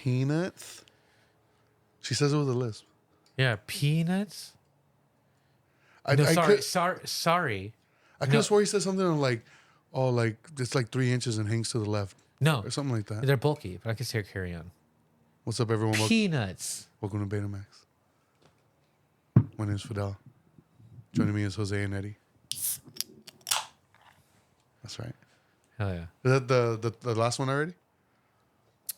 Peanuts? She says it with a lisp. Yeah, peanuts. I Sorry. I could have swore he said something like, oh, like, it's like 3 inches and hangs to the left. No. Or something like that. They're bulky, but I can still carry on. What's up, everyone? Peanuts. Welcome to Betamax. My name is Fidel. Joining me is Jose and Eddie. That's right. Hell yeah. Is that the last one already?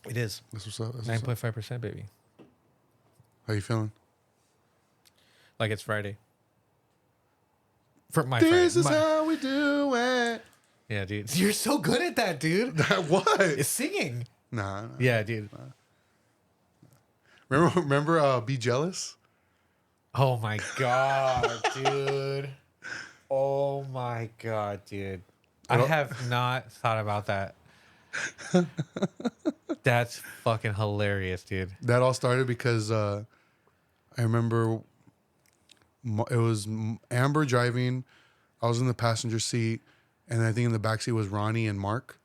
It is. That's what's up. 9.5%, baby. How you feeling? Like it's Friday. For my This Friday. is how we do it. Yeah, dude. You're so good at that, dude. What? It's singing. Nah. Yeah, dude. Remember Be Jealous? Oh my God, dude. Oh my God, dude. I have not thought about that. That's fucking hilarious, dude. That all started because I remember it was Amber driving. I was in the passenger seat, and I think in the backseat was Ronnie and Mark.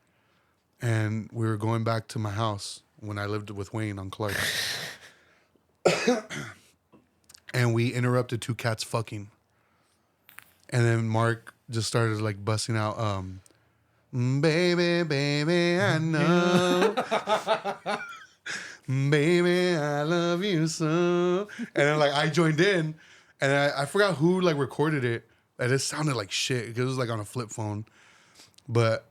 And we were going back to my house when I lived with Wayne on Clark. And we interrupted two cats fucking. And then Mark just started like busting out, baby, baby, I know. Baby, I love you so. And then like I joined in, and I forgot who like recorded it. And it sounded like shit because it was like on a flip phone. But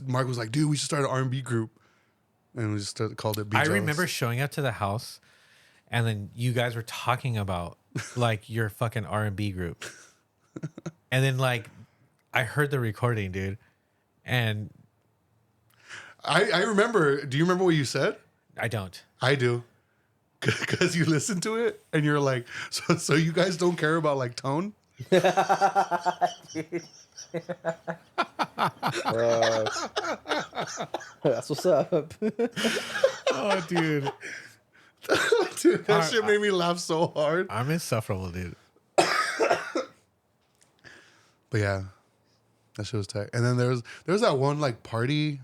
Mark was like, dude, we should start an R&B group. And we just called it Be Jealous. I remember showing up to the house, and then you guys were talking about like your fucking R&B group. And then like I heard the recording, dude. And I remember. Do you remember what you said? I don't. I do. Because you listened to it and you're like, so you guys don't care about like tone? That's what's up. Oh, dude. Dude, that shit made me laugh so hard. I'm insufferable, dude. But yeah, that shit was tight. And then there was that one like party.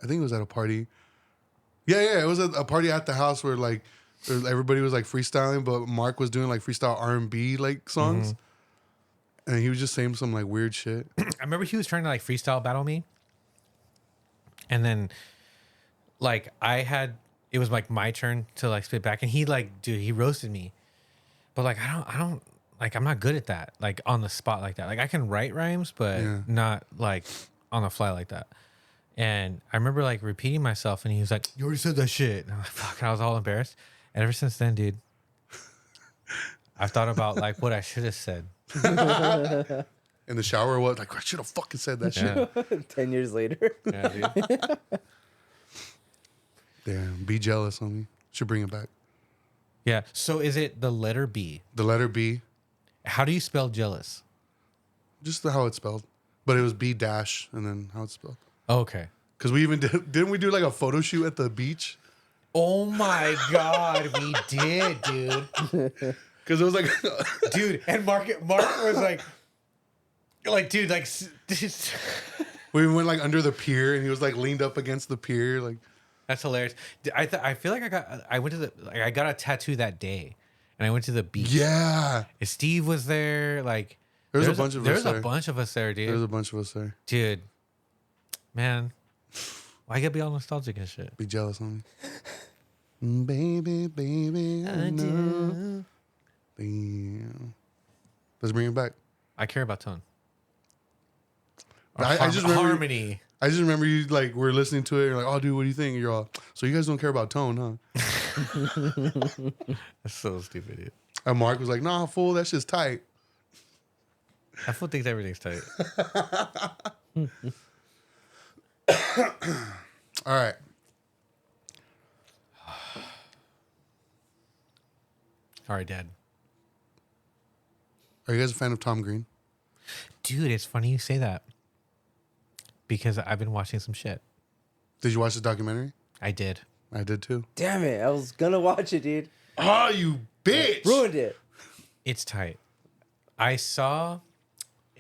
I think it was at a party. Yeah, it was a party at the house where like everybody was like freestyling, but Mark was doing like freestyle R&B like songs. And he was just saying some like weird shit. I remember he was trying to like freestyle battle me. And then like it was like my turn to like spit back, and he like, dude, he roasted me. But like I don't like, I'm not good at that, like on the spot like that. Like I can write rhymes, but not like on the fly like that. And I remember like repeating myself, and he was like, you already said that shit. And I'm like, fuck, and I was all embarrassed. And ever since then, dude, I've thought about like what I should have said. In the shower, what? Like, I should have fucking said that shit. 10 years later. Yeah, dude. Damn, Be Jealous on me. Should bring it back. Yeah. So is it the letter B? The letter B. How do you spell jealous? Just how it's spelled. But it was B dash and then how it's spelled. Oh, okay. Because we even didn't we do like a photo shoot at the beach? Oh my God, we did, dude. Because it was like, Dude, and Mark was like, dude, like, we went like under the pier, and he was like leaned up against the pier, like. That's hilarious. I feel like I got a tattoo that day, and I went to the beach. Yeah, And Steve was there. Like, there's a bunch of us there. There's a bunch of us there, dude. There's a bunch of us there. Dude, man, why you gotta be all nostalgic and shit? Be jealous on me, baby, baby. I know. Damn. Let's bring it back. I care about tone. I just remember harmony. I just remember you like we're listening to it. You're like, oh, dude, what do you think? And you're all, so you guys don't care about tone, huh? That's so stupid, dude. And Mark was like, nah, fool, that shit's tight. I fool thinks everything's tight. All right. All right, Dad. Are you guys a fan of Tom Green? Dude, it's funny you say that. Because I've been watching some shit. Did you watch the documentary? I did. I did too. Damn it. I was going to watch it, dude. Oh, you bitch. Ruined it. It's tight. I saw,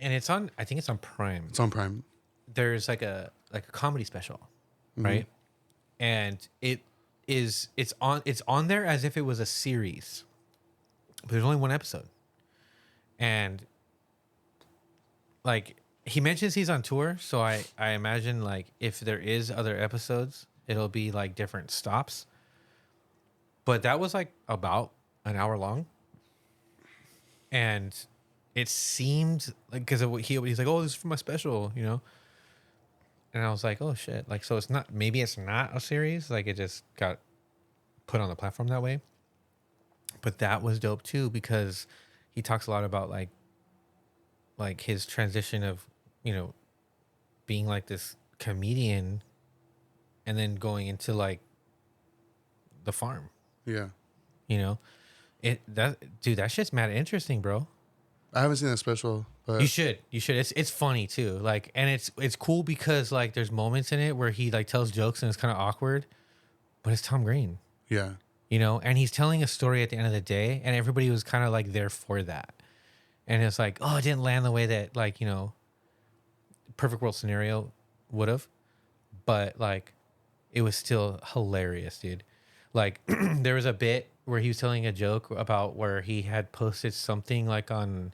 and it's on, I think it's on Prime. It's on Prime. There's like a comedy special, right? And it it's on there as if it was a series, but there's only one episode, and like he mentions he's on tour, so I imagine like if there is other episodes, it'll be like different stops. But that was like about an hour long, and it seemed like because he's like, oh, this is for my special, you know. And I was like, oh shit, like so it's not, maybe it's not a series, like it just got put on the platform that way. But that was dope too because he talks a lot about like his transition of, you know, being like this comedian and then going into like the farm. Yeah. You know, that shit's mad interesting, bro. I haven't seen that special, but You should. It's funny too. Like, and it's cool because like there's moments in it where he like tells jokes and it's kind of awkward, but it's Tom Green, yeah. you know, and he's telling a story at the end of the day, and everybody was kind of like there for that. And it's like, oh, it didn't land the way that like, you know, perfect world scenario would have, but like it was still hilarious, dude. Like there was a bit where he was telling a joke about where he had posted something like on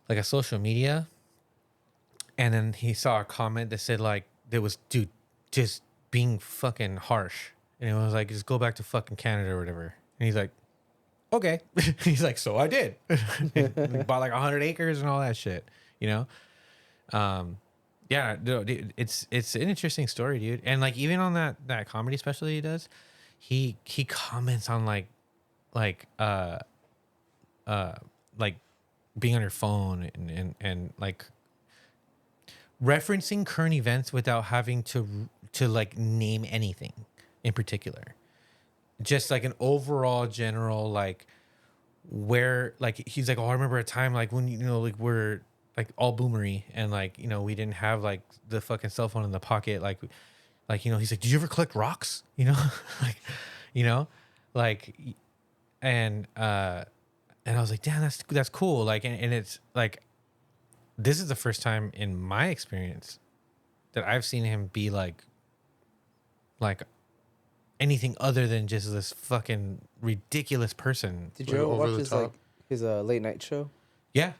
like a social media, and then he saw a comment that said like there was, dude, just being fucking harsh, and it was like, just go back to fucking Canada or whatever. And he's like, okay. He's like, so I did. And bought like 100 acres and all that shit, you know. Yeah, dude, it's an interesting story, dude. And like even on that comedy special he does, he comments on like being on your phone and like referencing current events without having to like name anything in particular. Just like an overall general like where like he's like, oh, I remember a time like when, you know, like we're like all boomery and like, you know, we didn't have like the fucking cell phone in the pocket, like you know, he's like, did you ever collect rocks, you know? Like, you know, like, and I was like, damn, that's cool. Like, and it's like, this is the first time in my experience that I've seen him be like anything other than just this fucking ridiculous person. Did you Like, ever over watch the his top. like his late night show? Yeah.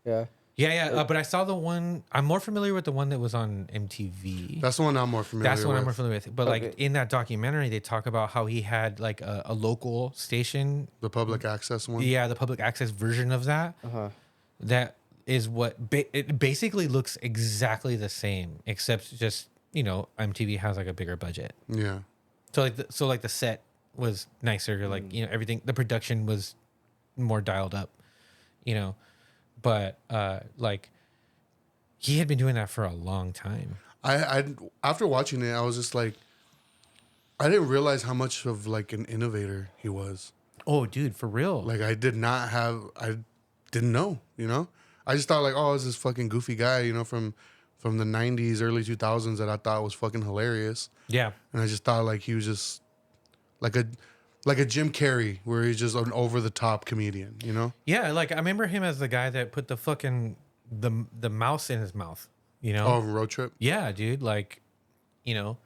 Yeah. Yeah. But I saw the one, I'm more familiar with the one that was on MTV. That's the one I'm more familiar with. That's the one I'm more familiar with. But like Okay. in that documentary, they talk about how he had like a local station. The public access one. Yeah, the public access version of that. Uh-huh. That is what it basically looks exactly the same, except just, you know, MTV has like a bigger budget. Yeah. So like the set was nicer, like, you know, everything, the production was more dialed up, you know, but like he had been doing that for a long time. I after watching it, I was just like, I didn't realize how much of like an innovator he was. Oh, dude, for real. Like I didn't know, you know? I just thought like, oh, it's this fucking goofy guy, you know, from the 90s, early 2000s that I thought was fucking hilarious. Yeah. And I just thought like he was just like a Jim Carrey, where he's just an over the top comedian, you know? Yeah, like I remember him as the guy that put the fucking the mouse in his mouth, you know? Oh, Road Trip. Yeah, dude, like, you know,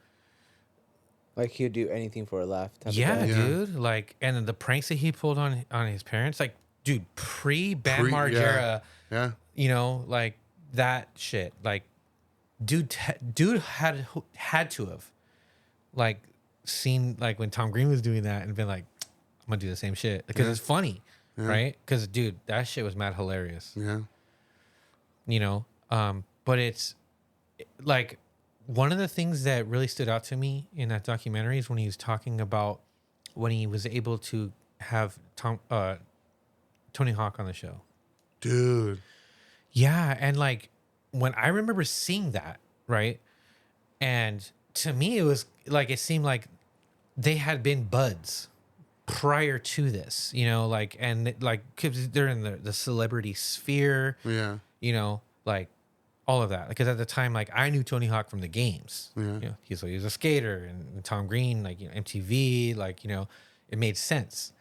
Like he'd do anything for a laugh. Type yeah, of guy. Yeah. dude, like, and then the pranks that he pulled on his parents, like, dude, pre-Bam Pre- Margera, Yeah. you know, like that shit, like, dude had to have like seen like when Tom Green was doing that and been like, I'm gonna do the same shit because it's funny, right? Because dude, that shit was mad hilarious, Yeah. you know. But it's like one of the things that really stood out to me in that documentary is when he was talking about when he was able to have Tony Hawk on the show. Dude. Yeah, and like when I remember seeing that, right? And to me it was like it seemed like they had been buds prior to this, you know, like, and like 'cause they're in the celebrity sphere, Yeah. you know, like all of that. Because at the time, like I knew Tony Hawk from the games. Yeah. You know, he was a skater, and Tom Green, like, you know, MTV, like, you know, it made sense.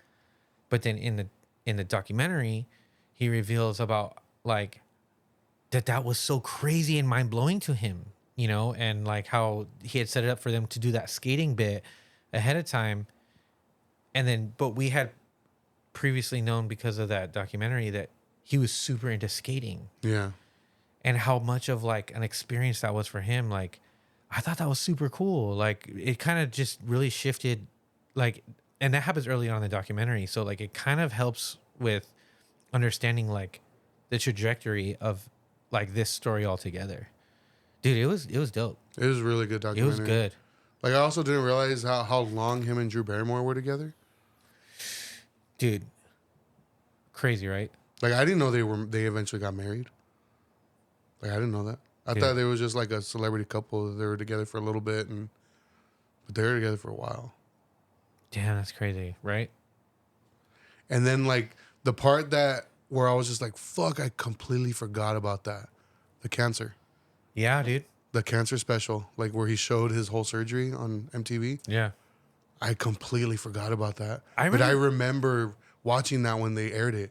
But then in the documentary, he reveals about like that was so crazy and mind blowing to him, you know, and like how he had set it up for them to do that skating bit, ahead of time, and then but we had previously known because of that documentary that he was super into skating Yeah. and how much of like an experience that was for him. Like, I thought that was super cool. Like, it kind of just really shifted, like, and that happens early on in the documentary. So like, it kind of helps with understanding like the trajectory of like this story altogether. Dude, it was dope. It was a really good It documentary. was good. Like, I also didn't realize how long him and Drew Barrymore were together. Dude, crazy, right? Like, I didn't know they eventually got married. Like, I didn't know that. I Yeah. thought they was just like a celebrity couple. They were together for a little bit, but they were together for a while. Damn, that's crazy, right? And then like the part that where I was just like, fuck, I completely forgot about that. The cancer. Yeah, dude. The cancer special, like where he showed his whole surgery on MTV. Yeah. I completely forgot about that. I But I remember- remember watching that when they aired it.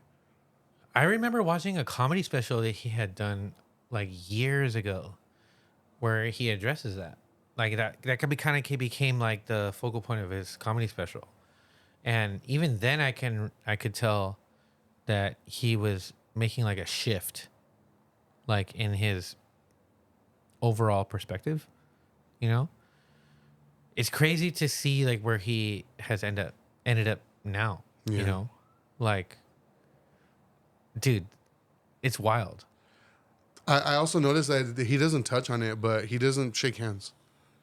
I remember watching a comedy special that he had done like years ago where he addresses that. Like that could be kind of became like the focal point of his comedy special. And even then I could tell that he was making like a shift like in his overall perspective, you know? It's crazy to see like where he has ended up now, you Yeah. know? Like, dude, it's wild. I also noticed that he doesn't touch on it, but he doesn't shake hands.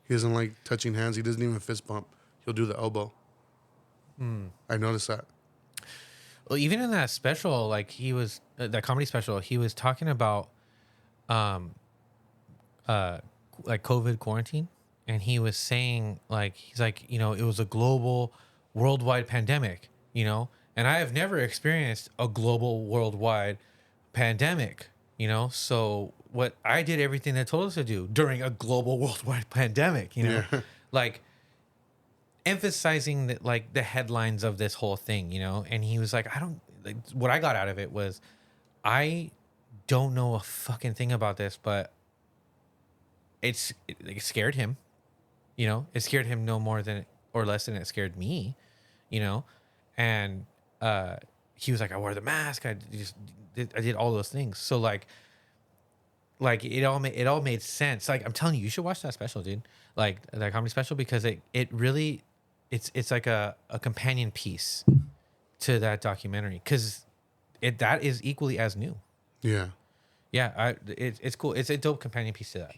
He doesn't like touching hands. He doesn't even fist bump. He'll do the elbow. I noticed that. Well, even in that special, like he was that comedy special, he was talking about, like COVID quarantine, and he was saying like he's like, you know, it was a global, worldwide pandemic, you know, and I have never experienced a global, worldwide pandemic, you know. So what I did everything they told us to do during a global, worldwide pandemic, you know, Yeah. like emphasizing that like the headlines of this whole thing, you know. And he was like, I don't like, what I got out of it was I don't know a fucking thing about this, but it scared him, you know. It scared him no more than or less than it scared me, you know. And he was like, I wore the mask, I did all those things. So like it all made sense. Like, I'm telling you, you should watch that special, dude. Like that comedy special, because it really it's like a companion piece to that documentary, because that is equally as new. Yeah. Yeah, it's cool. It's a dope companion piece to that.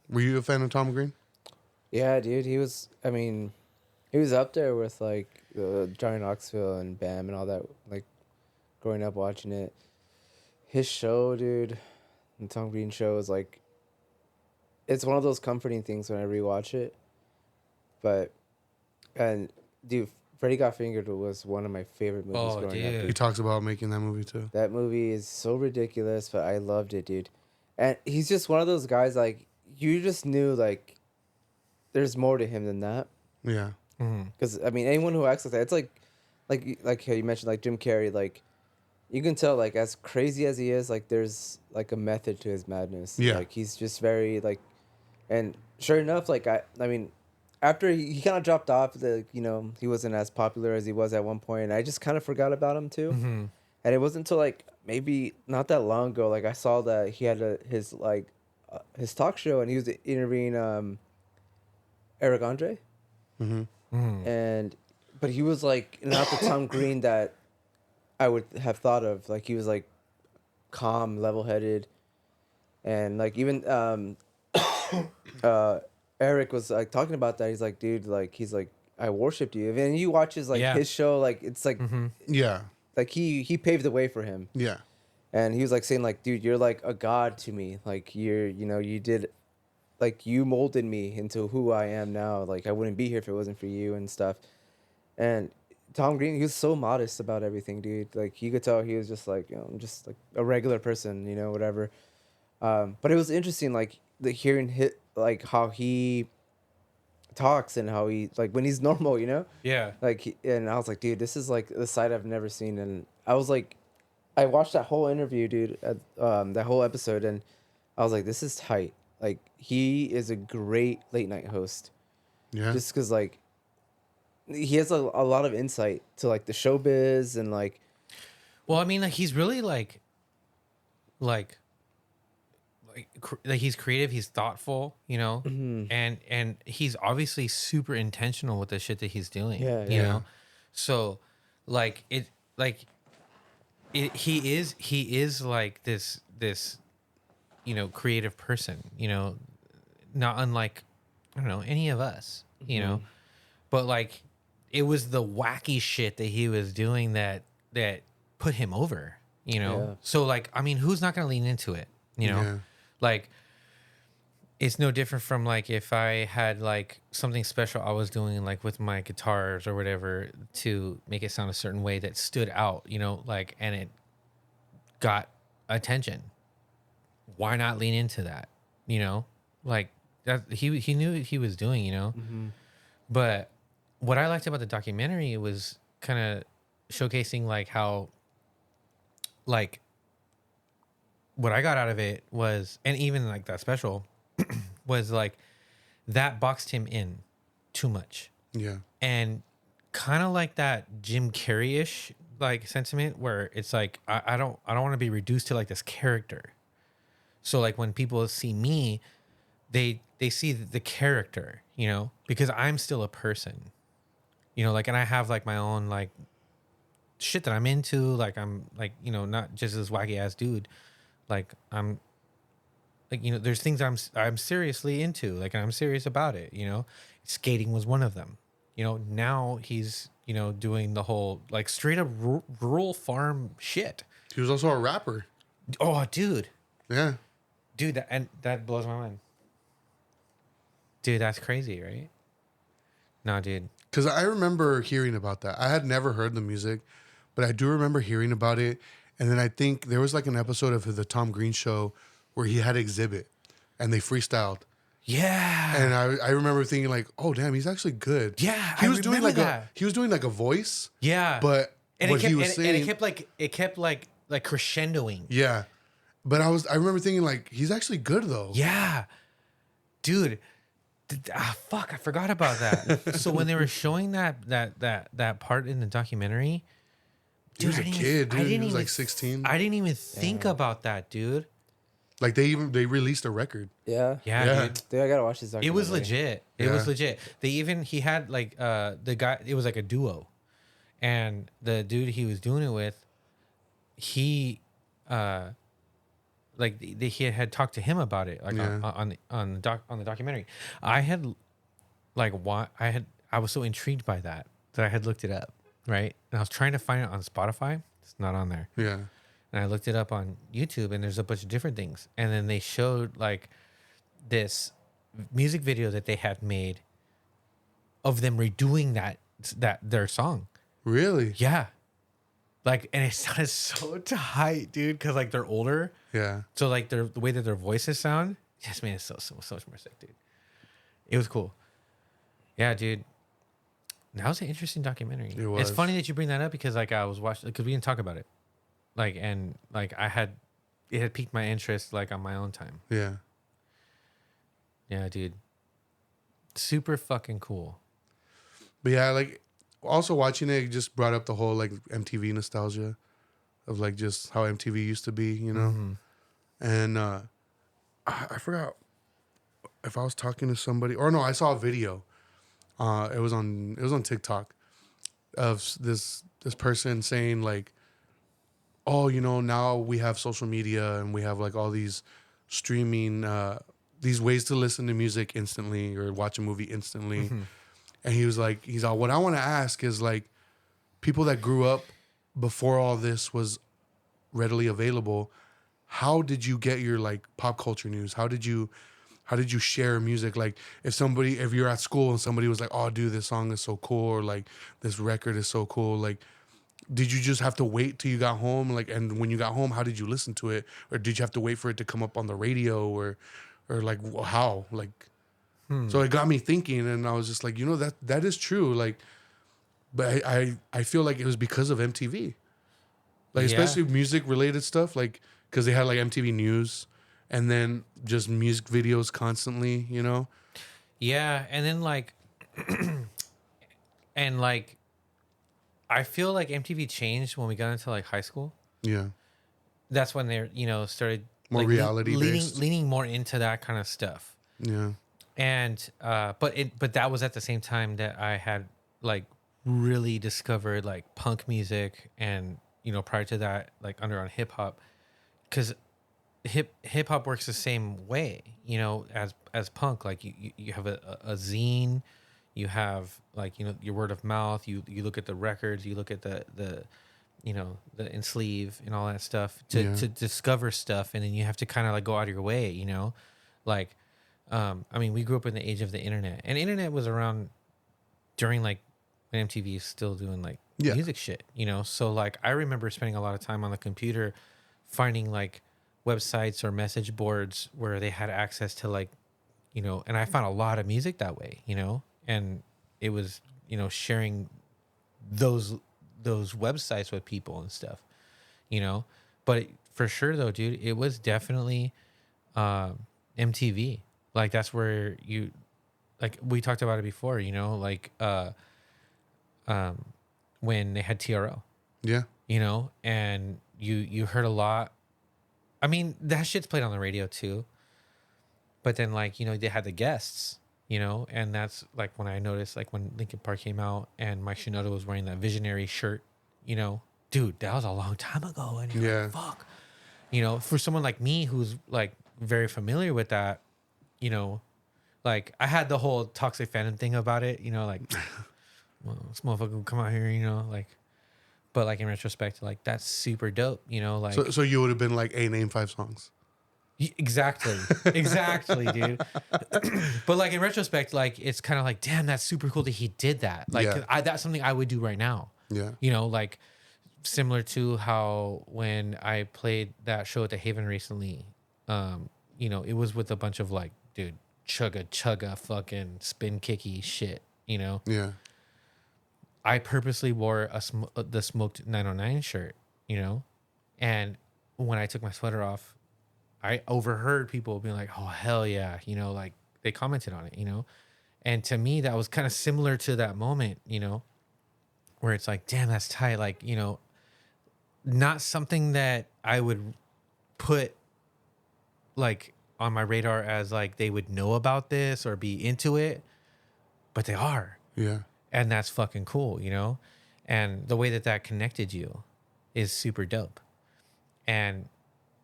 Were you a fan of Tom Green? Yeah, dude, he was. I mean, he was up there with like Johnny Knoxville and Bam and all that. Like, growing up watching it, his show, dude, the Tom Green show is like. It's one of those comforting things when I rewatch it. But, and dude, Freddy Got Fingered was one of my favorite movies Oh, growing dude. up. He Dude. talks about making that movie too. That movie is so ridiculous, but I loved it, dude. And he's just one of those guys, like, you just knew, like, there's more to him than that. Yeah. Because, I mean, anyone who acts like that, it's like how you mentioned, like, Jim Carrey, like, you can tell, like, as crazy as he is, like, there's, like, a method to his madness. Yeah. Like, he's just very, like, and sure enough, like, I mean, after he kind of dropped off, you know, he wasn't as popular as he was at one point, and I just kind of forgot about him, too. Mm-hmm. And it wasn't until like maybe not that long ago, like I saw that he had his talk show, and he was interviewing Eric Andre, and but he was like not the Tom Green that I would have thought of. Like, he was like calm, level headed, and like even Eric was like talking about that. He's like, dude, like he's like, I worshipped you. And you watch his Yeah. his show, like it's like Yeah. like he paved the way for him. Yeah. And he was like saying like, dude, you're like a god to me. Like you did, like you molded me into who I am now. Like I wouldn't be here if it wasn't for you and stuff. And Tom Green, he was so modest about everything, dude. Like you could tell he was just like, you know, I'm just like a regular person, you know, whatever. But it was interesting, like the hearing like how he talks and how he like when he's normal, you know. Yeah. Like, and I was like, dude, this is like the side I've never seen. And I was like, I watched that whole interview, dude, that whole episode, and I was like, this is tight. Like, he is a great late night host. Yeah. Just because, like, he has a lot of insight to like the showbiz and like Well, I mean, like he's really like like he's creative, he's thoughtful, you know, and he's obviously super intentional with the shit that he's doing. Yeah, You yeah. know, so like he is like this you know creative person. You know, not unlike I don't know any of us. You know, but like it was the wacky shit that he was doing that put him over. You know, Yeah. so like I mean, who's not gonna lean into it? You know. Yeah. Like it's no different from like if I had like something special I was doing like with my guitars or whatever to make it sound a certain way that stood out, you know, like and it got attention. Why not lean into that? You know? Like that he knew what he was doing, you know? But what I liked about the documentary was kind of showcasing like how like what I got out of it was, and even like that special was like that boxed him in too much. Yeah. And kind of like that Jim Carrey-ish like sentiment where it's like, I don't want to be reduced to like this character. So like when people see me, they see the character, you know, because I'm still a person, you know, like, and I have like my own like shit that I'm into. Like I'm like, you know, not just this wacky ass dude. Like I'm like, you know, there's things I'm seriously into, like, and I'm serious about it, you know. Skating was one of them. You know, now he's, you know, doing the whole like straight up rural farm shit. He was also a rapper. Oh, dude. Yeah. Dude, that blows my mind. Dude, that's crazy, right? No, dude. Because I remember hearing about that. I had never heard the music, but I do remember hearing about it. And then I think there was like an episode of the Tom Green show where he had Exhibit and they freestyled. Yeah. And I remember thinking like, oh damn, he's actually good. Yeah, he I was doing remember like that. he was doing like a voice. Yeah. But and what it kept, he was and, saying, and it kept like crescendoing. yeah. But I remember thinking like he's actually good though. Yeah. Dude. Fuck, I forgot about that. So when they were showing that part in the documentary, He was a kid, dude. He was even, like 16. I didn't even think about that, dude. Like they released a record. Yeah. Yeah, dude. Dude, I gotta watch this documentary. It was legit. It Yeah. was legit. He had like the guy, it was like a duo. And the dude he was doing it with, he like he had talked to him about it, like Yeah. on the documentary. I had like I was so intrigued by that I had looked it up, right? And I was trying to find it on Spotify. It's not on there. Yeah. And I looked it up on YouTube, and there's a bunch of different things. And then they showed like this music video that they had made of them redoing their song. Really? Yeah. Like, and it sounded so tight, dude, because like they're older. Yeah. So like the way that their voices sound, just made it so much more sick, dude. It was cool. Yeah, dude. That was an interesting documentary. It was. It's funny that you bring that up because like I was watching, because we didn't talk about it. Like, and like it had piqued my interest like on my own time. Yeah. Yeah, dude. Super fucking cool. But yeah, like also watching it just brought up the whole like MTV nostalgia of like just how MTV used to be, you know? Mm-hmm. And I forgot if I was talking to somebody or no, I saw a video. It was on TikTok of this person saying like, oh, you know, now we have social media and we have like all these streaming these ways to listen to music instantly or watch a movie instantly. Mm-hmm. And he's all, what I want to ask is like people that grew up before all this was readily available, how did you get your like pop culture news? How did you share music? Like if you're at school and somebody was like, oh dude, this song is so cool, or like this record is so cool, like did you just have to wait till you got home? Like, and when you got home, how did you listen to it? Or did you have to wait for it to come up on the radio or like how? Like, so it got me thinking, and I was just like, you know, that is true. Like, but I feel like it was because of MTV, like especially music related stuff, like because they had like MTV News, and then just music videos constantly, you know. Yeah, and then like and like I feel like MTV changed when we got into like high school. Yeah. That's when they started More like reality based. leaning more into that kind of stuff. Yeah. And but that was at the same time that I had like really discovered like punk music, and prior to that like underground hip hop, because hip hop works the same way, as punk. Like you have a zine, you have like your word of mouth, you look at the records, you look at the the sleeve and all that stuff to discover stuff, and then you have to kind of like go out of your way, like I mean, we grew up in the age of the internet, and internet was around during like when MTV is still doing like Yeah. music shit, so like I remember spending a lot of time on the computer finding like websites or message boards where they had access to like and I found a lot of music that way, and it was sharing those websites with people and stuff, but for sure though, dude, it was definitely MTV. Like that's where you, like we talked about it before, like when they had TRO, Yeah. and you heard a lot. I mean, that shit's played on the radio too. But then like, they had the guests, and that's like when I noticed like when Linkin Park came out and Mike Shinoda was wearing that Visionary shirt, dude, that was a long time ago. And you're like, fuck, for someone like me who's like very familiar with that, like I had the whole toxic fandom thing about it, like, well, this motherfucker will come out here, like, but like in retrospect, like that's super dope, like. So you would have been like, hey, name 5 songs. Exactly, dude. But like in retrospect, like it's kind of like, damn, that's super cool that he did that. Like, 'cause that's something I would do right now. Yeah. Like similar to how when I played that show at the Haven recently, it was with a bunch of like, dude, chugga fucking spin kicky shit. Yeah. I purposely wore the smoked 909 shirt, and when I took my sweater off, I overheard people being like, oh, hell yeah. Like they commented on it, and to me, that was kind of similar to that moment, where it's like, damn, that's tight. Like, not something that I would put like on my radar as like they would know about this or be into it, but they are. Yeah. And that's fucking cool, and the way that connected you is super dope. And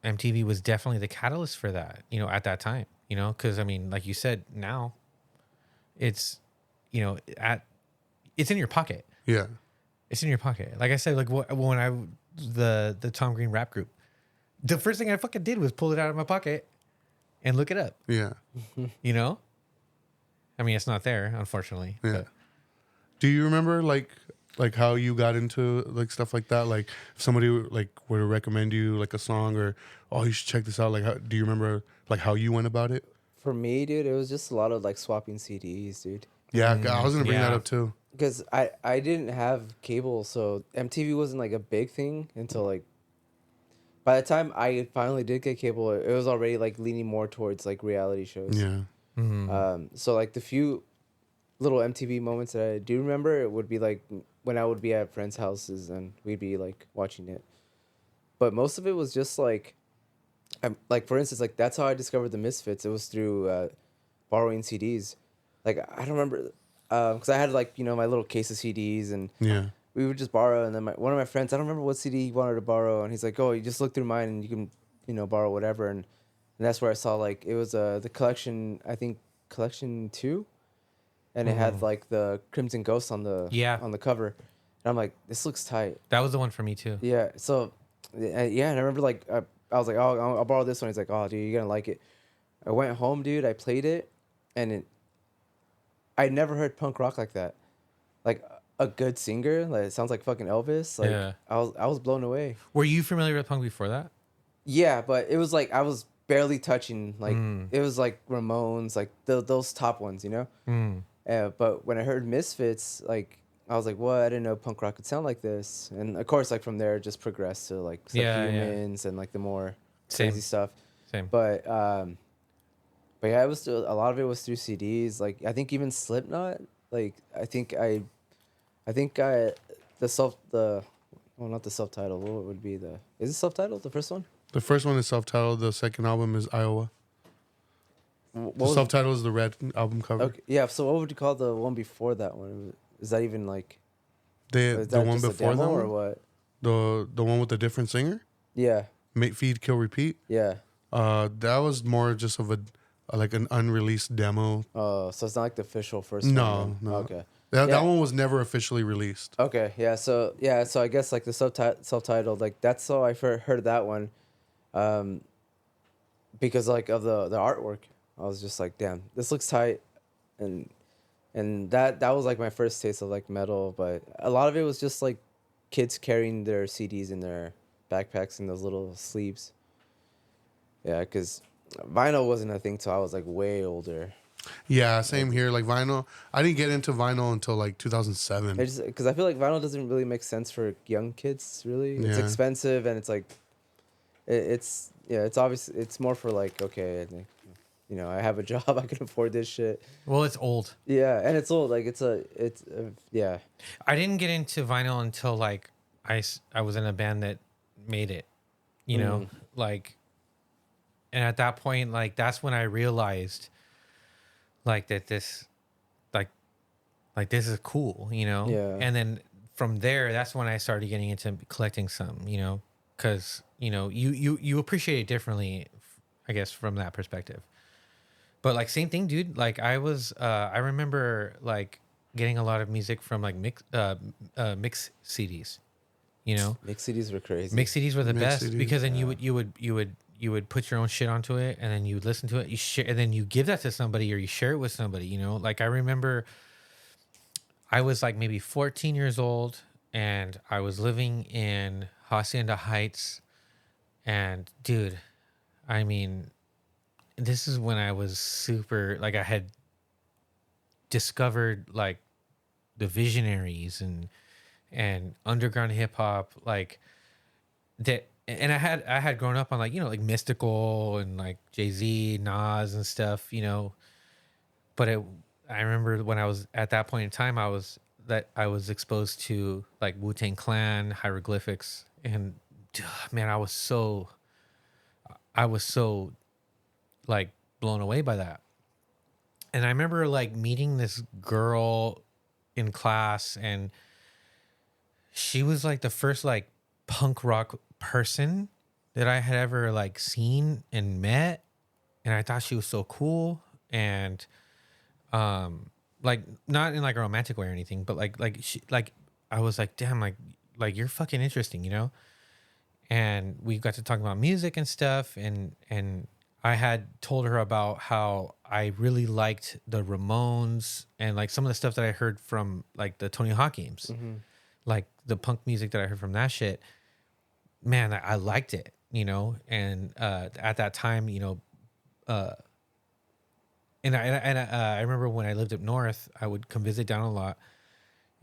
MTV was definitely the catalyst for that, at that time, because I mean, like you said, now it's, it's in your pocket. Yeah. It's in your pocket. Like I said, like when the Tom Green rap group, the first thing I fucking did was pull it out of my pocket and look it up. Yeah. I mean, it's not there, unfortunately. Yeah. But. Do you remember like how you got into like stuff like that? Like if somebody like were to recommend you like a song or, oh, you should check this out. Like, do you remember like how you went about it? For me, dude, it was just a lot of like swapping CDs, dude. Yeah, I was gonna bring that yeah. up too. Because I didn't have cable, so MTV wasn't like a big thing until like by the time I finally did get cable, it was already like leaning more towards like reality shows. Yeah. So like the few little MTV moments that I do remember, it would be like when I would be at friends' houses and we'd be like watching it. But most of it was just like, like for instance, like that's how I discovered the Misfits. It was through borrowing CDs. Like I don't remember, because I had like my little case of CDs and Yeah. we would just borrow. And then one of my friends, I don't remember what CD he wanted to borrow, and he's like, "Oh, you just look through mine and you can borrow whatever." And that's where I saw like it was the collection, I think collection 2. And it had like the Crimson Ghost on the cover, and I'm like, this looks tight. That was the one for me too. Yeah. So, yeah, and I remember like I was like, oh, I'll borrow this one. He's like, oh, dude, you're gonna like it. I went home, dude. I played it, and I never heard punk rock like that. Like a good singer, like it sounds like fucking Elvis. Like I was blown away. Were you familiar with punk before that? Yeah, but it was like I was barely touching. Like it was like Ramones, like those top ones, But when I heard Misfits, like I was like, "What? I didn't know punk rock could sound like this." And of course, like from there, it just progressed to like Subhumans and like the more crazy stuff. Same. But yeah, it was still, a lot of it was through CDs. Like I think even Slipknot. Like I think I I think well, not the self-titled. What would be the? Is it self-titled? The first one? The first one is self-titled. The second album is Iowa. What The was? self-titled is the red album cover. Okay, yeah. So what would you call the one before that one? Is that even like? Is The that one just a before demo that or one, what? the one with the different singer, Yeah, Make Feed Kill Repeat. yeah. That was more just of a like an unreleased demo. Oh, so it's not like the official first one. No, Then. no. Okay. That Yeah. one was never officially released. Okay. Yeah. So So I guess like the self-titled, like that's how I heard that one, um, because like of the artwork. I was just like, damn, this looks tight, and that was like my first taste of like metal. But a lot of it was just like kids carrying their CDs in their backpacks in those little sleeves. Yeah, because vinyl wasn't a thing till I was like way older. Yeah, same here. Like vinyl, I didn't get into vinyl until like I 2007. just because I feel like vinyl doesn't really make sense for young kids. Really, it's Yeah. expensive and it's like, it's yeah, it's obvious. It's more for like okay, I think, I have a job, I can afford this shit. Well, it's old. Yeah, and it's old. Like yeah. I didn't get into vinyl until like I was in a band that made it, you know, like, and at that point, like that's when I realized, like that this, like this is cool, you know. Yeah. And then from there, that's when I started getting into collecting some, you know, because you appreciate it differently, I guess, from that perspective. But like same thing, dude. Like I remember like getting a lot of music from like mix CDs, you know. Mix CDs were crazy. Mix CDs were the Mix best CDs, because then yeah. you would put your own shit onto it and then you would listen to it, you share, and then you give that to somebody or you share it with somebody, you know. Like I remember I was like maybe 14 years old and I was living in Hacienda Heights, and dude, I mean, this is when I was super, like I had discovered like the Visionaries and underground hip hop, like that. And I had grown up on like, you know, like Mystical and like Jay-Z, Nas and stuff, you know. But I remember when I was at that point in time, I was exposed to like Wu-Tang Clan, hieroglyphics, and man, I was so like blown away by that. And I remember like meeting this girl in class, and she was like the first like punk rock person that I had ever like seen and met, and I thought she was so cool. And like not in like a romantic way or anything, but like she, like I was like, damn, like you're fucking interesting, you know. And we got to talk about music and stuff, and I had told her about how I really liked the Ramones and like some of the stuff that I heard from like the Tony Hawk games, like the punk music that I heard from that shit. Man, I liked it, you know. And at that time, you know, I remember when I lived up north, I would come visit down a lot,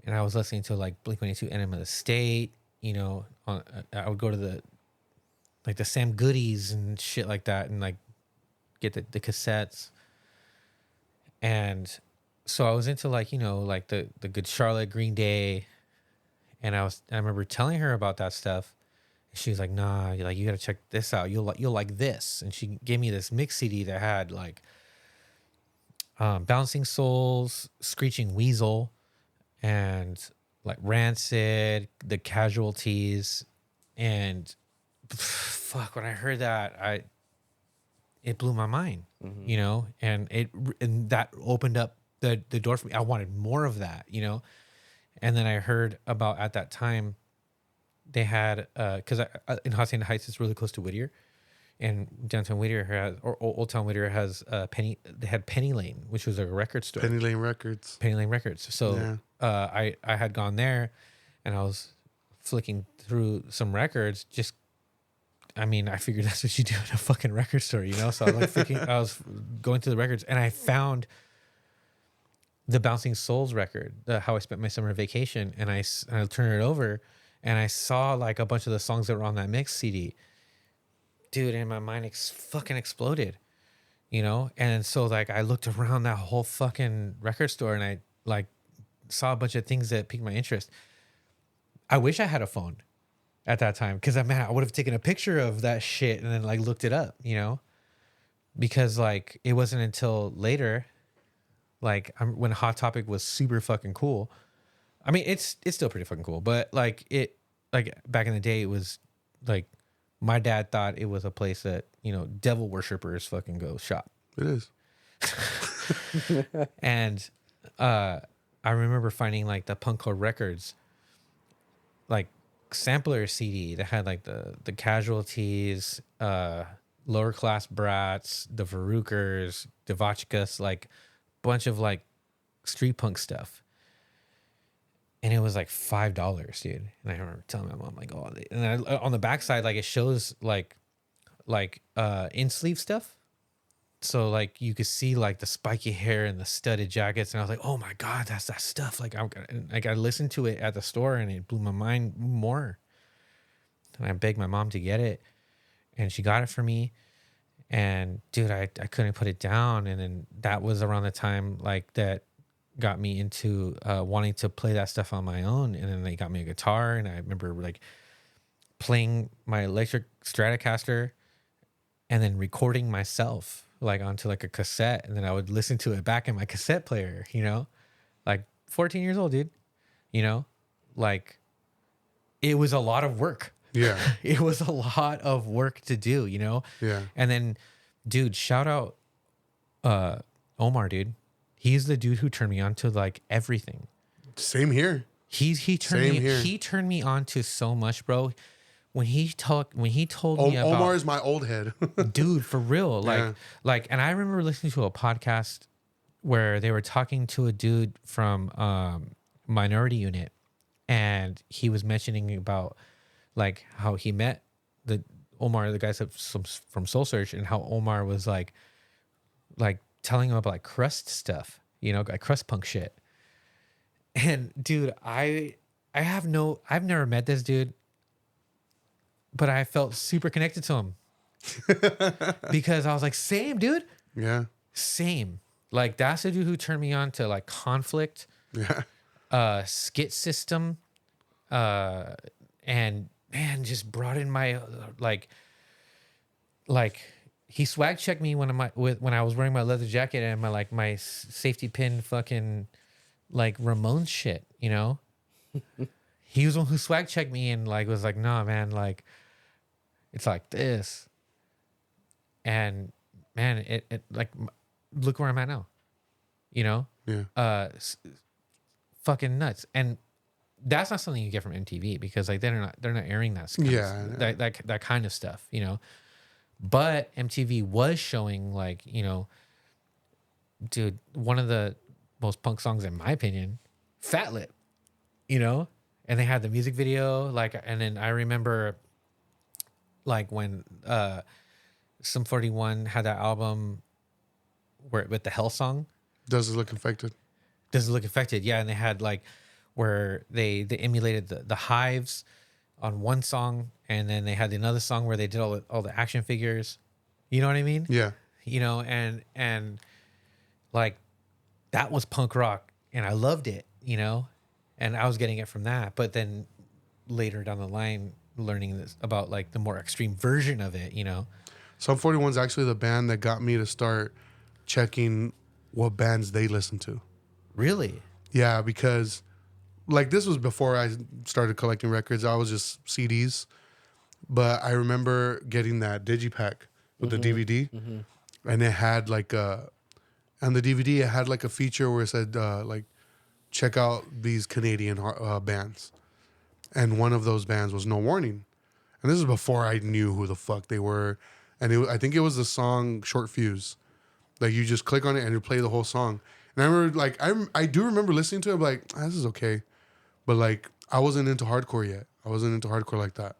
and I was listening to like Blink-182, Enema of the State. You know, I would go to the Sam Goodies and shit like that, and like get the cassettes. And so I was into like, you know, like the Good Charlotte, Green Day, and I remember telling her about that stuff. She was like, "Nah, like you gotta check this out. You'll like this." And she gave me this mix CD that had like Bouncing Souls, Screeching Weasel, and like Rancid, The Casualties, and fuck, when I heard that, it blew my mind, you know, and that opened up the door for me. I wanted more of that, you know. And then I heard about, at that time, they had because in Hacienda Heights it's really close to Whittier, and downtown Whittier has, or Old Town Whittier has they had Penny Lane, which was a record store. Penny Lane Records. Penny Lane Records. So I had gone there, and I was flicking through some records. Just, I mean, I figured that's what you do at a fucking record store, you know. So I was like I was going through the records, and I found the Bouncing Souls record, How I Spent My Summer Vacation, and I turned it over, and I saw like a bunch of the songs that were on that mix CD. Dude, and my mind fucking exploded, you know? And so like I looked around that whole fucking record store, and I like saw a bunch of things that piqued my interest. I wish I had a phone at that time, because I would have taken a picture of that shit and then like looked it up, you know, because like it wasn't until later, like when Hot Topic was super fucking cool. I mean, it's still pretty fucking cool, but like back in the day, it was like my dad thought it was a place that, you know, devil worshippers fucking go shop. It is. And I remember finding like the Punk Code Records, like sampler CD that had like the Casualties, Lower Class Brats, the Verukers, Devachkas, like bunch of like street punk stuff. And it was like $5, dude. And I remember telling my mom, like, oh, and on the backside, like it shows like in sleeve stuff. So like you could see like the spiky hair and the studded jackets, and I was like, oh my God, that's that stuff. Like I listened to it at the store, and it blew my mind more. And I begged my mom to get it, and she got it for me. And dude, I couldn't put it down. And then that was around the time like that got me into wanting to play that stuff on my own. And then they got me a guitar, and I remember like playing my electric Stratocaster and then recording myself like onto like a cassette, and then I would listen to it back in my cassette player, you know, like 14 years old, dude, you know, like it was a lot of work. Yeah. It was a lot of work to do, you know? Yeah. And then, dude, shout out Omar, dude. He's the dude who turned me on to like everything. Same here. He turned me on to so much, bro. When he told me about Omar is my old head. dude, for real. Like, and I remember listening to a podcast where they were talking to a dude from Minority Unit, and he was mentioning about like how he met the Omar, the guys from Soul Search, and how Omar was like telling him about like crust stuff, you know, like crust punk shit. And dude, I've never met this dude, but I felt super connected to him because I was like, same dude. Yeah. Same. Like that's the dude who turned me on to like Conflict, Skit System, and man, just brought in my like he swag checked me when I was wearing my leather jacket and my safety pin fucking like Ramones shit, you know. He was the one who swag checked me and like was like, nah, man, like it's like this. And man, it like look where I'm at now, you know. Yeah. Fucking nuts. And that's not something you get from MTV because like they're not airing that that kind of stuff, you know. But MTV was showing like, you know, dude, one of the most punk songs in my opinion, Fat Lip, you know, and they had the music video like, and then I remember like when Sum 41 had that album with the Hell song. Does it look infected? Does it look infected? Yeah, and they had like where they emulated the Hives on one song, and then they had another song where they did all the action figures. You know what I mean? Yeah. You know, and like that was punk rock, and I loved it. You know, and I was getting it from that. But then later down the line, learning this about like the more extreme version of it. You know, Sum 41 is actually the band that got me to start checking what bands they listen to. Really? Yeah, because like this was before I started collecting records. I was just CDs. But I remember getting that digipack with the DVD. Mm-hmm. And it had like on the DVD, it had like a feature where it said like, check out these Canadian bands. And one of those bands was No Warning. And this is before I knew who the fuck they were. And I think it was the song Short Fuse. Like you just click on it and you play the whole song. And I remember like, I do remember listening to it like, this is okay. But like, I wasn't into hardcore yet. I wasn't into hardcore like that.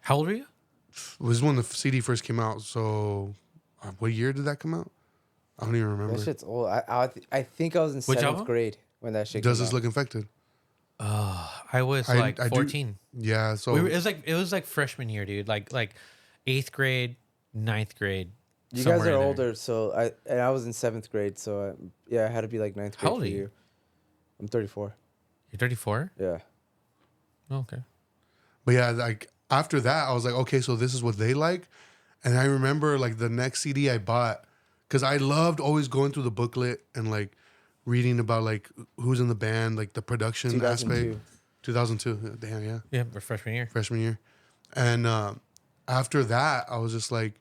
How old were you? It was when the CD first came out. So what year did that come out? I don't even remember. That shit's old. I think I was in seventh grade when that shit came out. Does this look infected? I was like 14. Yeah, so it was like freshman year, dude. Like 8th grade, 9th grade. You guys are older, so I was in 7th grade, so I had to be like 9th grade. How old are you? I'm 34. You're 34? Yeah. Oh, okay. But yeah, like after that, I was like, okay, so this is what they like. And I remember like the next CD I bought, because I loved always going through the booklet and like reading about like who's in the band, like the production aspect. 2002. Damn, yeah. Yeah, we're freshman year. Freshman year. And after that, I was just like,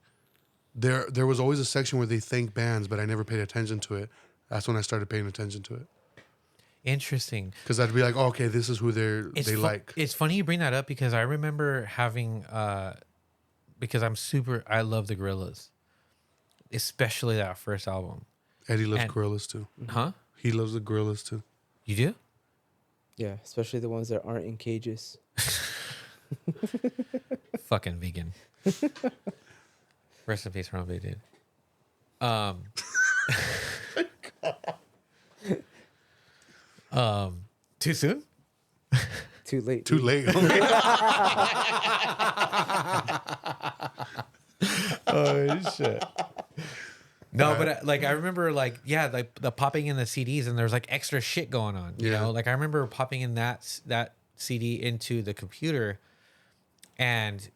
there was always a section where they thank bands, but I never paid attention to it. That's when I started paying attention to it. Interesting. Because I'd be like, oh, okay, this is who they like. It's funny you bring that up because I remember having, because I love the Gorillaz, especially that first album. Eddie loves And- Gorillaz too. Huh? He loves the Gorillaz too. You do? Yeah, especially the ones that aren't in cages. Fucking vegan. Rest in peace, Harambe, dude. Too soon? Too late. Too late. Oh shit. No, but like I remember, like like the popping in the CDs, and there's like extra shit going on. You know, like I remember popping in that CD into the computer, and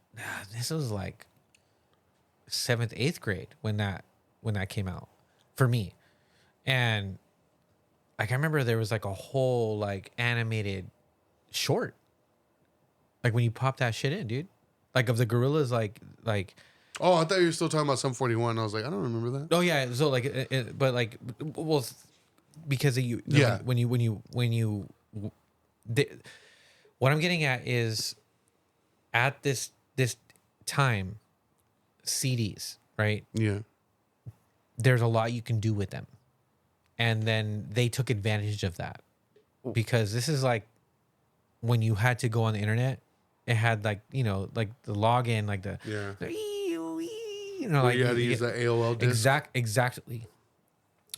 this was like 7th, 8th grade when that came out for me, and like I remember there was like a whole like animated short, like when you pop that shit in, dude, like of the Gorillaz, like. Oh, I thought you were still talking about Sum 41. I was like, I don't remember that. Oh yeah, so like, but like, well, because of you, Yeah. When you, what I'm getting at is, at this time, CDs, right? Yeah. There's a lot you can do with them, and then they took advantage of that, because this is like when you had to go on the internet, it had like like the login, like the Like you had to use the AOL disc. Exactly.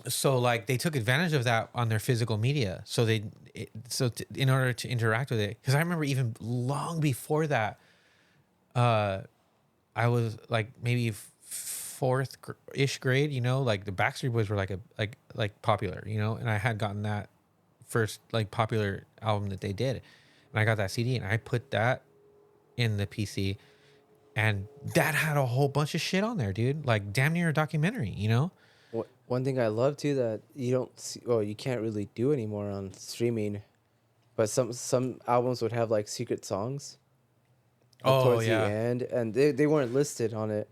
So like they took advantage of that on their physical media. So in order to interact with it, because I remember even long before that, I was like maybe 4th-ish grade. Like the Backstreet Boys were like popular. And I had gotten that first like popular album that they did, and I got that CD, and I put that in the PC. And that had a whole bunch of shit on there, dude. Like damn near a documentary, One thing I love too that you don't see, you can't really do anymore on streaming, but some albums would have like secret songs. Towards the end, and they weren't listed on it.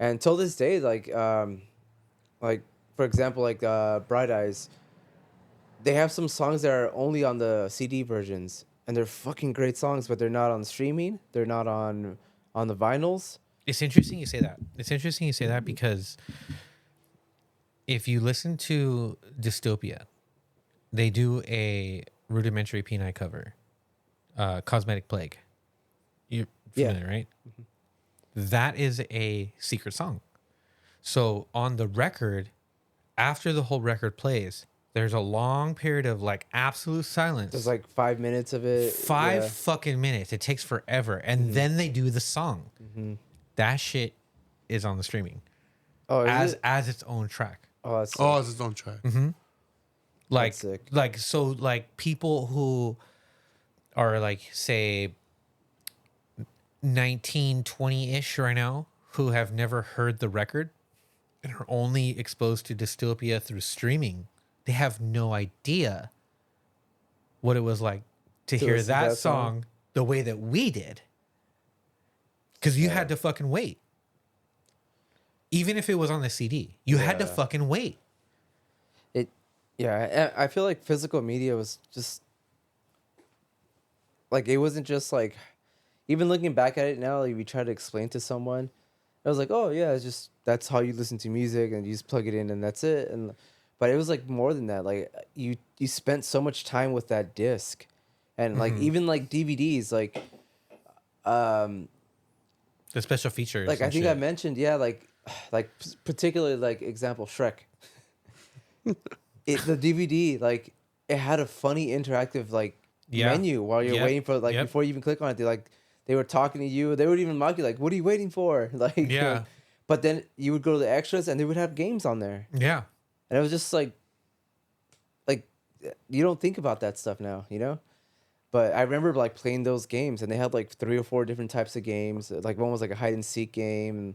And till this day, like for example, like Bright Eyes, they have some songs that are only on the CD versions, and they're fucking great songs, but they're not on streaming. They're not on the vinyls. It's interesting you say that. Because if you listen to Dystopia, they do a Rudimentary P9 cover, Cosmetic Plague. You're familiar, right? Mm-hmm. That is a secret song. So on the record, after the whole record plays, there's a long period of like absolute silence. There's like 5 minutes of it. 5 fucking minutes. It takes forever. And then they do the song. Mm-hmm. That shit is on the streaming. Oh, as its own track. Oh, that's sick. Oh, it's its own track. Mm-hmm. Like, That's sick. so like people who are like, say 19, 20-ish right now, who have never heard the record and are only exposed to Dystopia through streaming, they have no idea what it was like to hear listen to that that song the way that we did. Because you had to fucking wait. Even if it was on the CD, you had to fucking wait. I feel like physical media was just like, it wasn't just like, even looking back at it now, like we try to explain to someone, I was like, oh yeah, it's just, that's how you listen to music, and you just plug it in and that's it. But it was like more than that. Like you spent so much time with that disc, and like even like DVDs, like the special features. Like I think I mentioned, like particularly like example Shrek. The DVD, like it had a funny interactive like menu while you're waiting for before you even click on it. They were talking to you. They would even mock you like, "What are you waiting for?" Like but then you would go to the extras and they would have games on there. Yeah. And it was just like you don't think about that stuff now, But I remember like playing those games, and they had like 3 or 4 different types of games. Like one was like a hide and seek game, and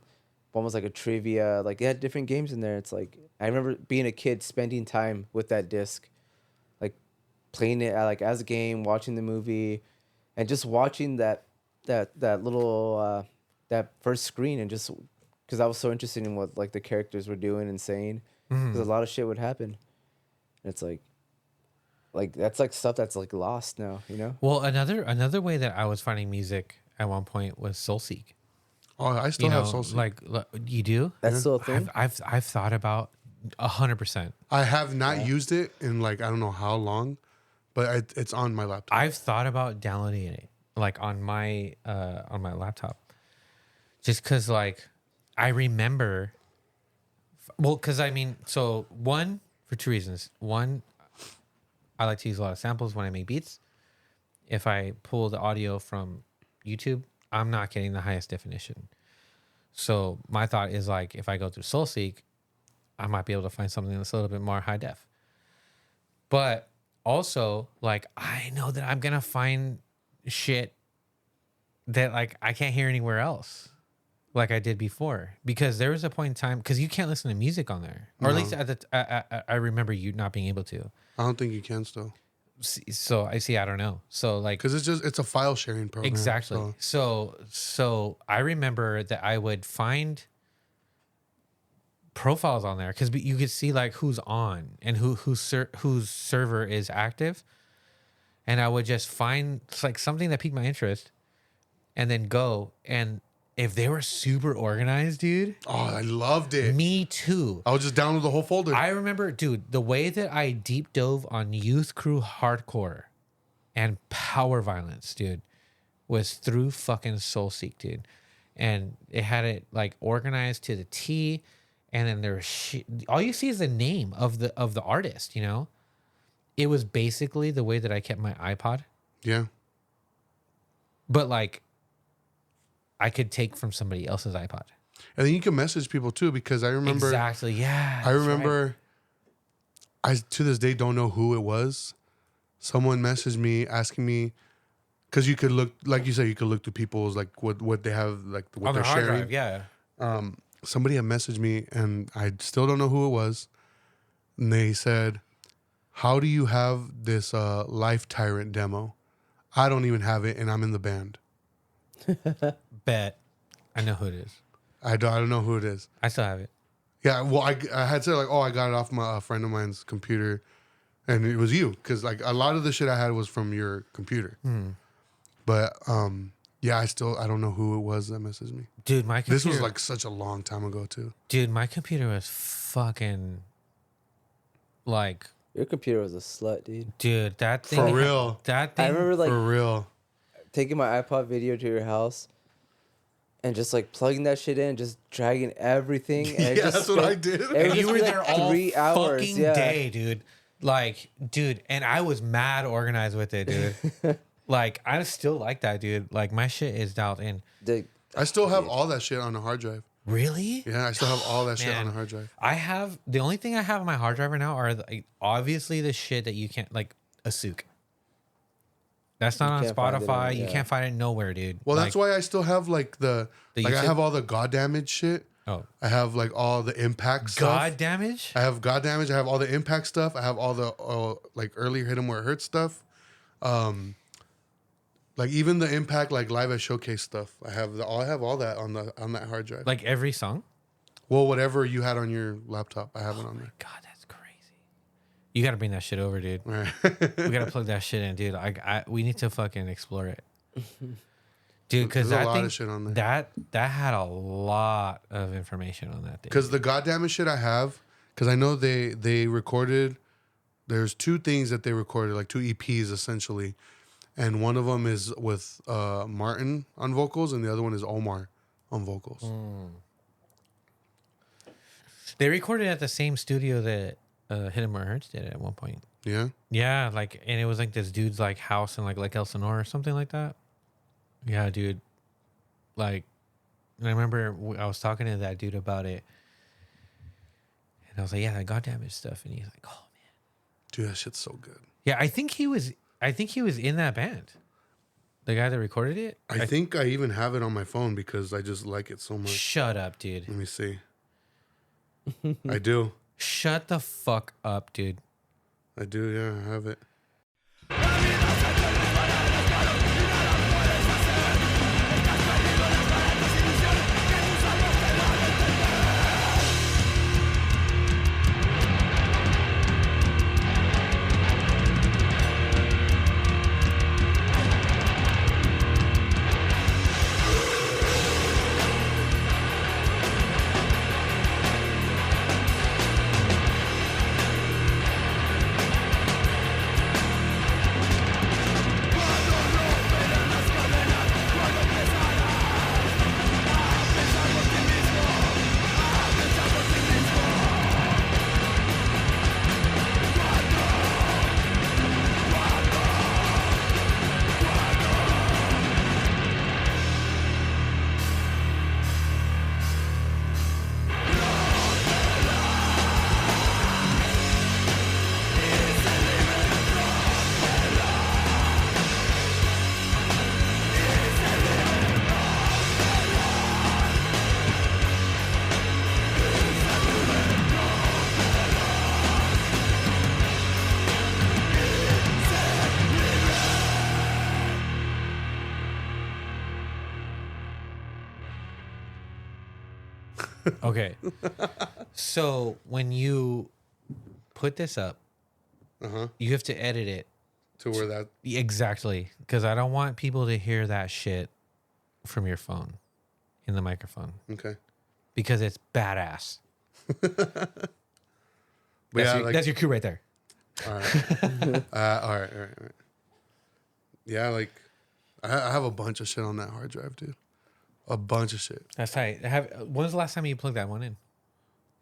one was like a trivia. Like they had different games in there. It's like I remember being a kid spending time with that disc, like playing it like as a game, watching the movie, and just watching that little that first screen, and just because I was so interested in what like the characters were doing and saying, because a lot of shit would happen. And it's like that's like stuff that's like lost now, you know? Well, another way that I was finding music at one point was SoulSeek. Oh, I still have SoulSeek. Like you do. That's still a thing. I've thought about 100%. I have not used it in like I don't know how long, but it's on my laptop. I've thought about downloading it like on my laptop, just because like I remember. Well, because I mean, so one for 2 reasons. One, I like to use a lot of samples when I make beats. If I pull the audio from YouTube, I'm not getting the highest definition. So my thought is like, if I go through SoulSeek, I might be able to find something that's a little bit more high def. But also, like, I know that I'm going to find shit that like I can't hear anywhere else like I did before. Because there was a point in time, because you can't listen to music on there. Or at least I remember you not being able to. I don't think you can still. So I see. I don't know. So like, because it's a file sharing program. Exactly. So I remember that I would find profiles on there because you could see like who's on and whose server is active, and I would just find like something that piqued my interest, and then go and. If they were super organized, dude. Oh, I loved it. Me too. I would just download the whole folder. I remember, dude, the way that I deep dove on Youth Crew Hardcore and Power Violence, dude, was through fucking SoulSeek, dude. And it had it like organized to the T. And then there was all you see is the name of the artist, you know? It was basically the way that I kept my iPod. Yeah. But like, I could take from somebody else's iPod. And then you can message people too, because I remember exactly, yeah. I remember I to this day don't know who it was. Someone messaged me asking me, because you could look, like you said, you could look through people's like what they have, like what on they're their hard sharing. drive, yeah. Somebody had messaged me, and I still don't know who it was. And they said, "How do you have this Life Tyrant demo? I don't even have it, and I'm in the band." Bet. I know who it is. I don't know who it is. I still have it. Yeah, well, I had said like, oh, I got it off my friend of mine's computer, and it was you, because like a lot of the shit I had was from your computer. But yeah, I don't know who it was that messaged me. Dude, my computer. This was like such a long time ago too. Dude, my computer was fucking like. Your computer was a slut, dude. Dude, that thing. For real. That thing. I remember like For real. taking my iPod video to your house and just like plugging that shit in, just dragging everything. And Yeah, that's what I did. And you were like there all 3 hours, fucking yeah. day, dude. Like, dude, and I was mad organized with it, dude. Like, I still like that, dude. Like, my shit is dialed in. I still have all that shit on a hard drive. Really? Yeah, I still have all that shit Man. on a hard drive. I have the only thing I have on my hard drive right now are like, obviously the shit that you can't like a souk. That's not on can't find it Spotify. on- You yeah. can't find it nowhere, dude. Well, Like, that's why I still have like the like I YouTube? have all the GODDAMAGE shit. Oh, I have like all the impact God stuff. damage. I have GODDAMAGE. I have all the impact stuff. I have all the like earlier Hit 'Em Where It Hurts stuff. Like even the impact like live at showcase stuff. I have all that on that hard drive. Like every song. Well, whatever you had on your laptop, I have it on there. God, that's crazy. You got to bring that shit over, dude. Right. We got to plug that shit in, dude. We need to fucking explore it, dude. Because There's a I lot think of shit on there. that had a lot of information on that thing. Because the goddamn shit I have, because I know they recorded. There's 2 things that they recorded, like 2 EPs essentially, and one of them is with Martin on vocals, and the other one is Omar on vocals. They recorded at the same studio that Hit 'Em Where It Hurts did at one point. Yeah. Yeah, like, and it was like this dude's like house in like Elsinore or something like that. Yeah, dude. Like, and I remember I was talking to that dude about it, and I was like, "Yeah, that goddamn stuff," and he's like, "Oh man, Dude, that shit's so good. yeah." I think he was I think he was in that band. The guy that recorded it? I think I even have it on my phone because I just like it so much. Shut up, dude. Let me see. I do. Shut the fuck up, dude. I do, yeah, I have it. Okay. So when you put this up, you have to edit it. To where that... Exactly. Because I don't want people to hear that shit from your phone in the microphone. Okay. Because it's badass. But yeah, That's your cue right there. All right. All right. Yeah, like, I have a bunch of shit on that hard drive, dude. A bunch of shit. That's tight. When was the last time you plugged that one in?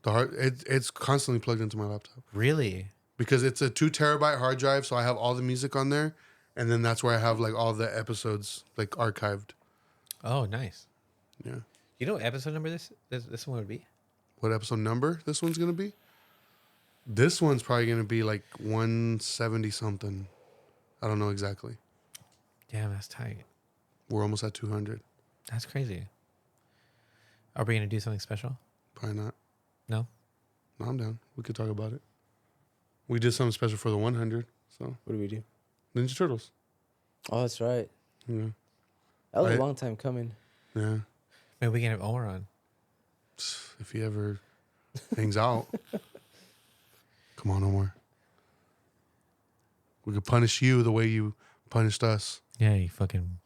It's constantly plugged into my laptop. Really? Because it's a 2 terabyte hard drive, so I have all the music on there, and then that's where I have like all the episodes like archived. Oh, nice. Yeah. You know what episode number this one would be? What episode number this one's gonna be? This one's probably gonna be like 170 something. I don't know exactly. Damn, that's tight. We're almost at 200. That's crazy. Are we gonna do something special? Probably not. No. No, I'm down. We could talk about it. We did something special for the 100. So What do we do? Ninja Turtles. Oh, that's right. Yeah. That was Right. a long time coming. Yeah. Maybe we can have Omar on. If he ever hangs out. Come on, Omar. We could punish you the way you punished us. Yeah, you fucking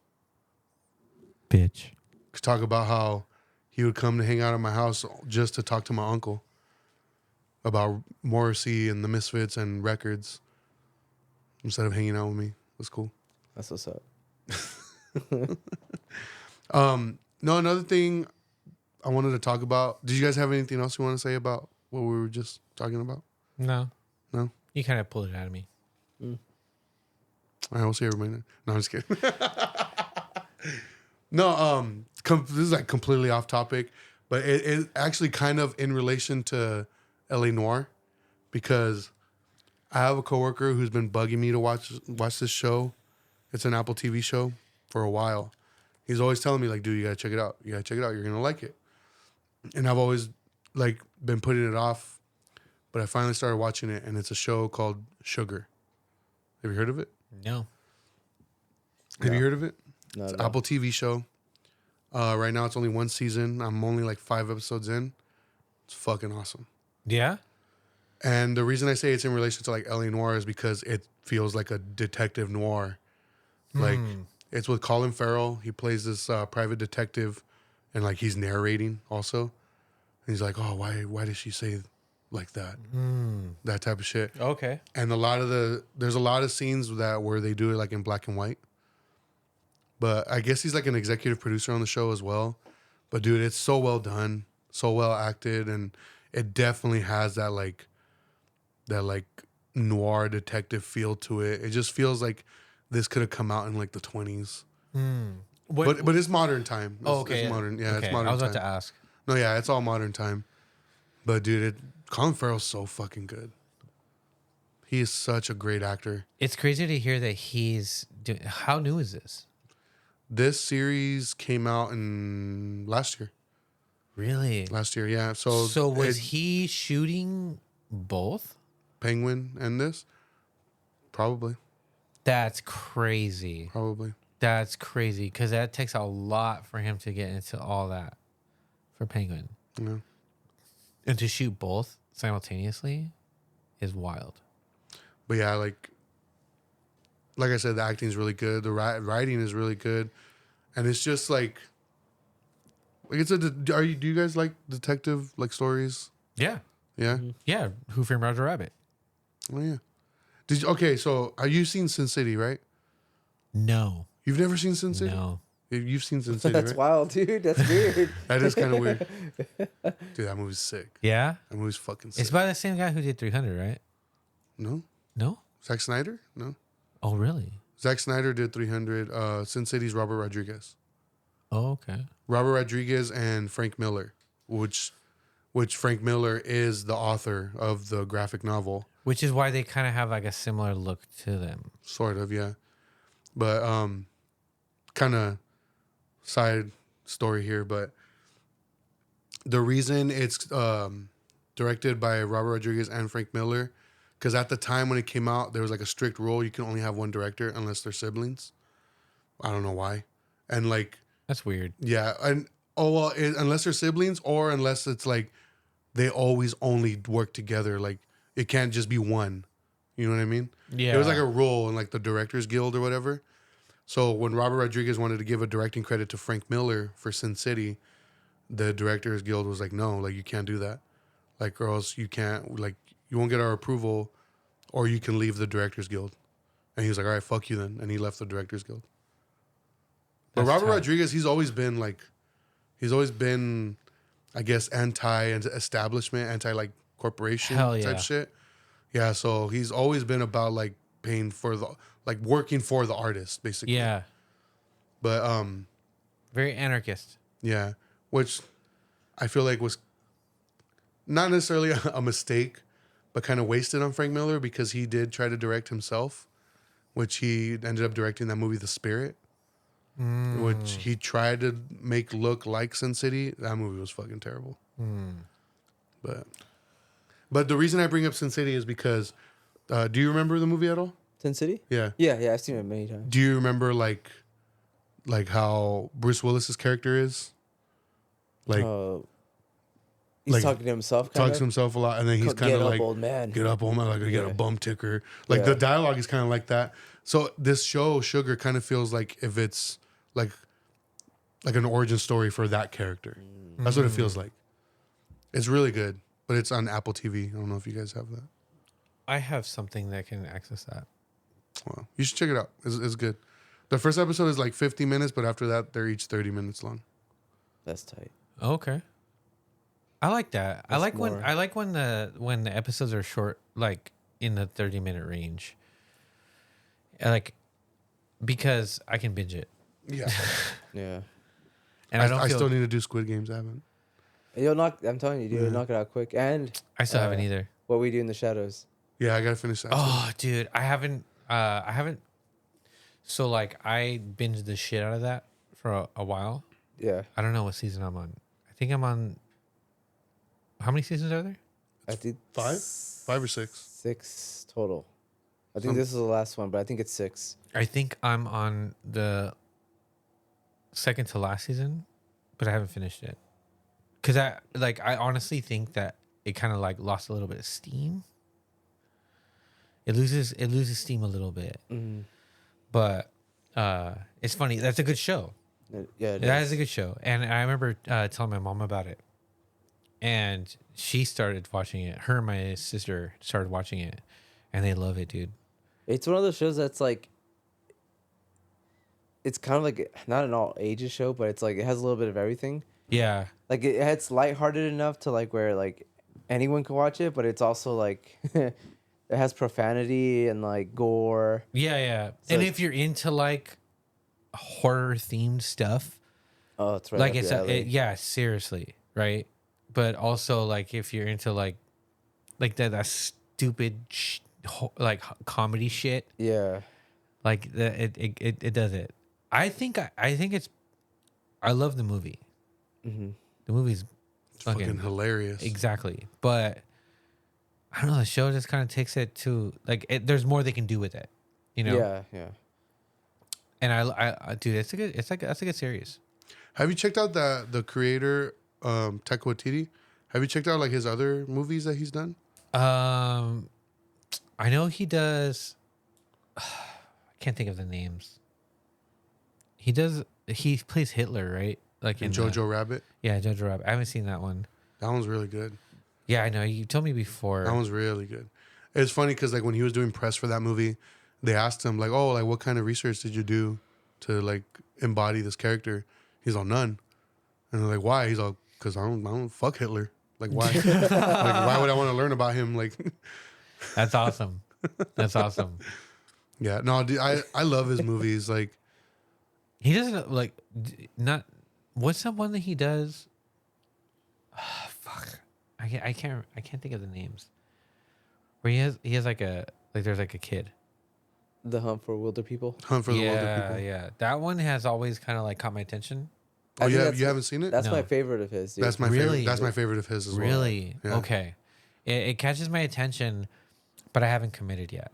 bitch. Could talk about how he would come to hang out at my house just to talk to my uncle about Morrissey and the Misfits and records instead of hanging out with me. That's cool. That's what's up. No, another thing I wanted to talk about. Did you guys have anything else you want to say about what we were just talking about? No. No? You kind of pulled it out of me. All right, we'll see everybody. No, I'm just kidding. No, this is like completely off topic, but it actually kind of in relation to LA Noire, because I have a coworker who's been bugging me to watch this show. It's an Apple TV show for a while. He's always telling me like, dude, you gotta check it out. You gotta check it out. You're gonna like it. And I've always like been putting it off, but I finally started watching it, and it's a show called Sugar. Have you heard of it? No. Have you heard of it? No, It's an no. Apple TV show. Right now it's only 1 season. I'm only like 5 episodes in. It's fucking awesome. Yeah? And the reason I say it's in relation to like LA Noire is because it feels like a detective noir. Like it's with Colin Farrell. He plays this private detective, and like he's narrating also. And he's like, "Oh, why did she say like that?" That type of shit. Okay. And there's a lot of scenes where they do it like in black and white. But I guess he's like an executive producer on the show as well. But dude, it's so well done, so well acted, and it definitely has that like noir detective feel to it. It just feels like this could have come out in like the 20s. But it's modern time. Oh, okay. It's modern. Yeah, Okay, it's modern I was time. about to ask. No, yeah, it's all modern time. But dude, Colin Farrell's so fucking good. He is such a great actor. It's crazy to hear that he's doing. How new is this? This series came out in last year. Really? Last year, yeah. So was he shooting both? Penguin and this? Probably. That's crazy. Probably. That's crazy because that takes a lot for him to get into all that for Penguin. Yeah. And to shoot both simultaneously is wild. But yeah, like I said, the acting is really good. The writing is really good, and it's just like it's a. Do you guys like detective like stories? Yeah. Yeah. Yeah. Who Framed Roger Rabbit? Oh yeah. Okay? So have you seen Sin City? Right? No. You've never seen Sin City? No. You've seen Sin City, That's right? wild, dude. That's weird. That is kind of weird. Dude, that movie's sick. Yeah. That movie's fucking sick. It's by the same guy who did 300, right? No? No. Zack Snyder? No. Oh, really? Zack Snyder did 300. Sin City's Robert Rodriguez. Oh, okay. Robert Rodriguez and Frank Miller, which Frank Miller is the author of the graphic novel. Which is why they kind of have like a similar look to them. Sort of, yeah. But kind of side story here, but the reason it's directed by Robert Rodriguez and Frank Miller, because at the time when it came out, there was like a strict rule: you can only have one director unless they're siblings. I don't know why, and like That's weird. yeah, and unless they're siblings or unless it's like they always only work together, like it can't just be one. You know what I mean? Yeah. It was like a rule in like the Directors Guild or whatever. So when Robert Rodriguez wanted to give a directing credit to Frank Miller for Sin City, the Directors Guild was like, no, like you can't do that. Like, or else you can't, like, you won't get our approval, or you can leave the Directors Guild. And he was like, all right, fuck you then. And he left the Directors Guild. But That's Robert tight. Rodriguez, he's always been, I guess, anti-establishment, anti-like corporation Hell yeah. type shit. Yeah, so he's always been about like paying for working for the artist, basically. Yeah. But Very anarchist. yeah, which I feel like was not necessarily a mistake, but kind of wasted on Frank Miller because he did try to direct himself, which he ended up directing that movie The Spirit, which he tried to make look like Sin City. That movie was fucking terrible. But the reason I bring up Sin City is because do you remember the movie at all? Sin City? Yeah. Yeah, I've seen it many times. Do you remember like how Bruce Willis's character is? Like He's like, talking to himself. talks to himself a lot, and then he's kind of like, old man. "Get up, old man!" Like, "Get a Yeah. bum ticker." Like the dialogue is kind of like that. So this show, Sugar, kind of feels like if it's like an origin story for that character. That's what it feels like. It's really good, but it's on Apple TV. I don't know if you guys have that. I have something that can access that. Well, you should check it out. It's good. The first episode is like 50 minutes, but after that, they're each 30 minutes long. That's tight. Okay. I like that. That's I like when the episodes are short, like in the 30-minute range. Like because I can binge it. Yeah. Yeah. And I don't I feel, still need to do Squid Games. I haven't. I'm telling you, dude, you'll knock it out quick. And I still haven't either. What We Do in the Shadows. Yeah, I gotta finish that. Oh, dude, I haven't. So like, I binged the shit out of that for a while. Yeah. I don't know what season I'm on. I think I'm on. How many seasons are there? I think 5 or 6. 6 total. I think this is the last one, but I think it's 6. I think I'm on the second to last season, but I haven't finished it. Cause I honestly think that it kind of like lost a little bit of steam. It loses steam a little bit, but it's funny. That's a good show. Yeah, That is a good show, and I remember telling my mom about it, and she started watching it. Her and my sister started watching it, and they love it, dude. It's one of those shows that's like, it's kind of like not an all ages show, but it's like it has a little bit of everything. Yeah, Like it's lighthearted enough to like where like anyone can watch it, but it's also like it has profanity and like gore. yeah. So And it's- if you're into like horror themed stuff, Oh, it's right. like up it's your alley. yeah, seriously, right? But also like if you're into like that stupid comedy shit. Yeah. Like it does it. I think it's. I love the movie. Mm-hmm. The movie's It's fucking fucking hilarious. exactly, but I don't know. The show just kind of takes it to like there's more they can do with it, you know. Yeah. Yeah. And dude, that's a good series. Have you checked out the creator, Taika Waititi? Have you checked out like his other movies that he's done? I know he does. I can't think of the names. He does. He plays Hitler, right? Like And in Jojo Rabbit. Yeah, Jojo Rabbit. I haven't seen that one. That one's really good. Yeah, I know. You told me before. That one's really good. It's funny because like when he was doing press for that movie, they asked him like, "Oh, like what kind of research did you do to like embody this character?" He's all none, and they're like, "Why?" He's all, "Cause I don't fuck Hitler. Like why? Like why would I want to learn about him? Like." That's awesome. That's awesome. Yeah, no, dude, I love his movies. Like He doesn't like not. What's that one that he does? Fuck. I can't think of the names. Where he has like there's like a kid. The Hunt for Wilder People. Hunt for the Wilder People. Yeah. That one has always kind of like caught my attention. Oh, I think you haven't seen it? That's No. my favorite of his. Dude. That's my Really? favorite. That's my favorite of his as well. Really? Yeah. Okay. It catches my attention, but I haven't committed yet.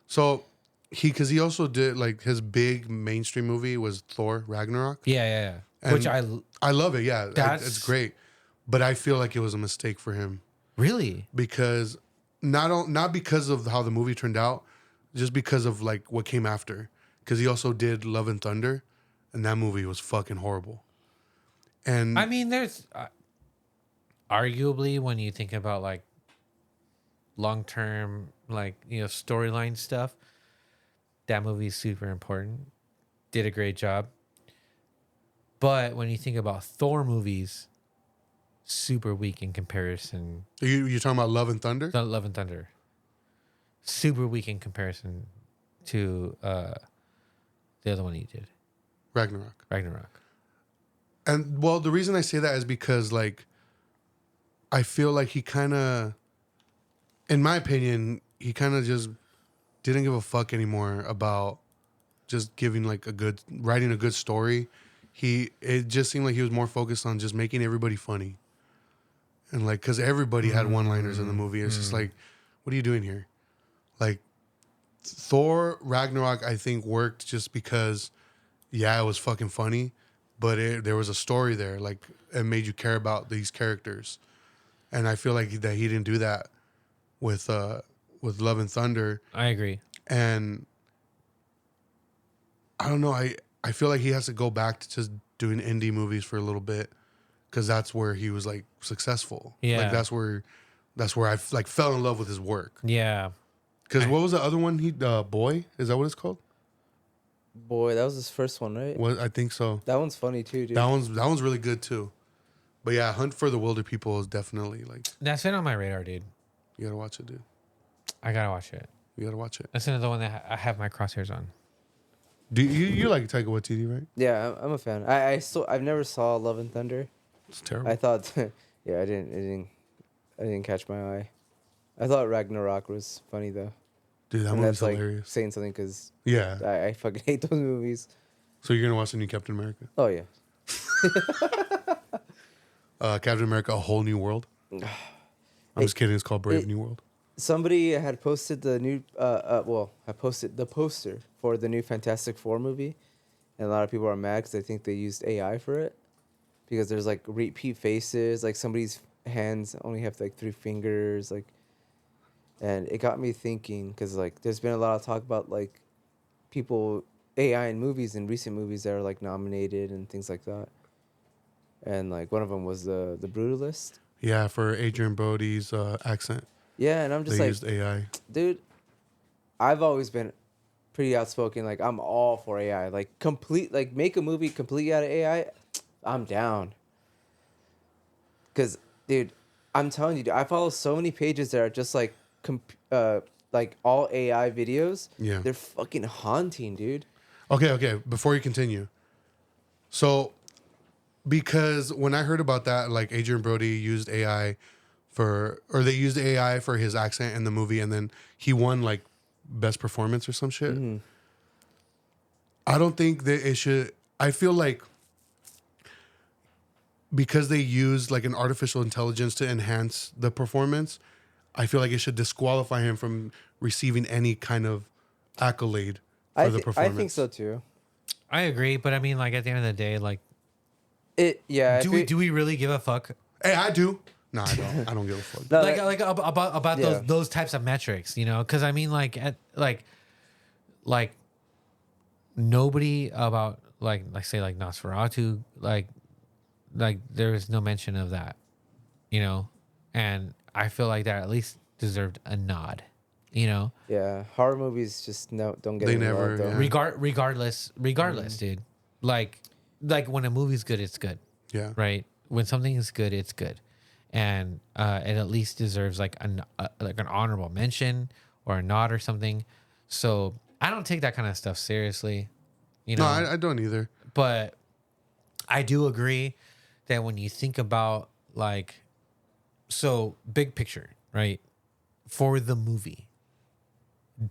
So because he also did like his big mainstream movie was Thor Ragnarok. Yeah. And Which I love it. Yeah, That's- it's great. But I feel like it was a mistake for him really. because not because of how the movie turned out, just because of like what came after. Because he also did Love and Thunder, and that movie was fucking horrible. And I mean, there's arguably when you think about like long term, like storyline stuff, that movie's super important. Did a great job. But when you think about Thor movies, super weak in comparison. you're talking about Love and Thunder? Not Love and Thunder. Super weak in comparison to the other one he did, Ragnarok. And well, the reason I say that is because like I feel like he kind of, in my opinion, he kind of just didn't give a fuck anymore about just giving like writing a good story. It just seemed like he was more focused on just making everybody funny. And like, cause everybody had one-liners in the movie. It's just like, what are you doing here? Like Thor Ragnarok, I think worked just because, yeah, it was fucking funny, but there was a story there. Like it made you care about these characters. And I feel like that he didn't do that with Love and Thunder. I agree. And I don't know. I feel like he has to go back to just doing indie movies for a little bit because that's where he was like successful. Yeah. Like that's where I like fell in love with his work. Yeah. Because what was the other one? Boy, is that what it's called? Boy, that was his first one, right? What I think so. That one's funny too, dude. That one's really good too. But yeah, Hunt for the Wilder People is definitely like That's been on my radar, dude. you gotta watch it, dude. I gotta watch it. You gotta watch it. That's another one that I have my crosshairs on. Do you like Taika Waititi, right? Yeah, I'm a fan. I've never saw Love and Thunder. It's terrible. I thought, yeah, I didn't catch my eye. I thought Ragnarok was funny though. Dude, that And movie's that's like hilarious. saying something because Yeah. I fucking hate those movies. So you're gonna watch the new Captain America? Oh yeah. Captain America: A Whole New World. I'm just kidding. It's called Brave New World. Somebody had posted the new I posted the poster for the new Fantastic Four movie, and a lot of people are mad because they think they used AI for it, because there's like repeat faces, like somebody's hands only have like 3 fingers, like, and it got me thinking because like there's been a lot of talk about like people AI in movies and recent movies that are like nominated and things like that, and like one of them was the Brutalist. Yeah, for Adrian Brody's accent, Yeah, and I'm just they like, used AI. dude, I've always been pretty outspoken. Like, I'm all for AI. Like, make a movie completely out of AI. I'm down. Because, dude, I'm telling you, dude, I follow so many pages that are just like all AI videos. Yeah. They're fucking haunting, dude. Okay. Before you continue, so because when I heard about that, like Adrian Brody used AI or they used AI for his accent in the movie, and then he won like best performance or some shit. Mm-hmm. I don't think that it should. I feel like because they use like an artificial intelligence to enhance the performance, I feel like it should disqualify him from receiving any kind of accolade for the I performance. think so too. I agree, but I mean, like at the end of the day, like, Do do we really give a fuck? Hey, I do. No, I don't. I don't give a fuck. No, Like about Yeah. those types of metrics, you know? Because I mean, like nobody about like say like Nosferatu, like there is no mention of that, you know? And I feel like that at least deserved a nod, you know? yeah, horror movies just don't get They any never, love, though. yeah. Regardless, dude. Like when a movie's good, it's good, Yeah. right? When something is good, it's good, and it at least deserves like an honorable mention or a nod or something. So I don't take that kind of stuff seriously, you know. No, I don't either. But I do agree that when you think about like, so big picture, right? For the movie,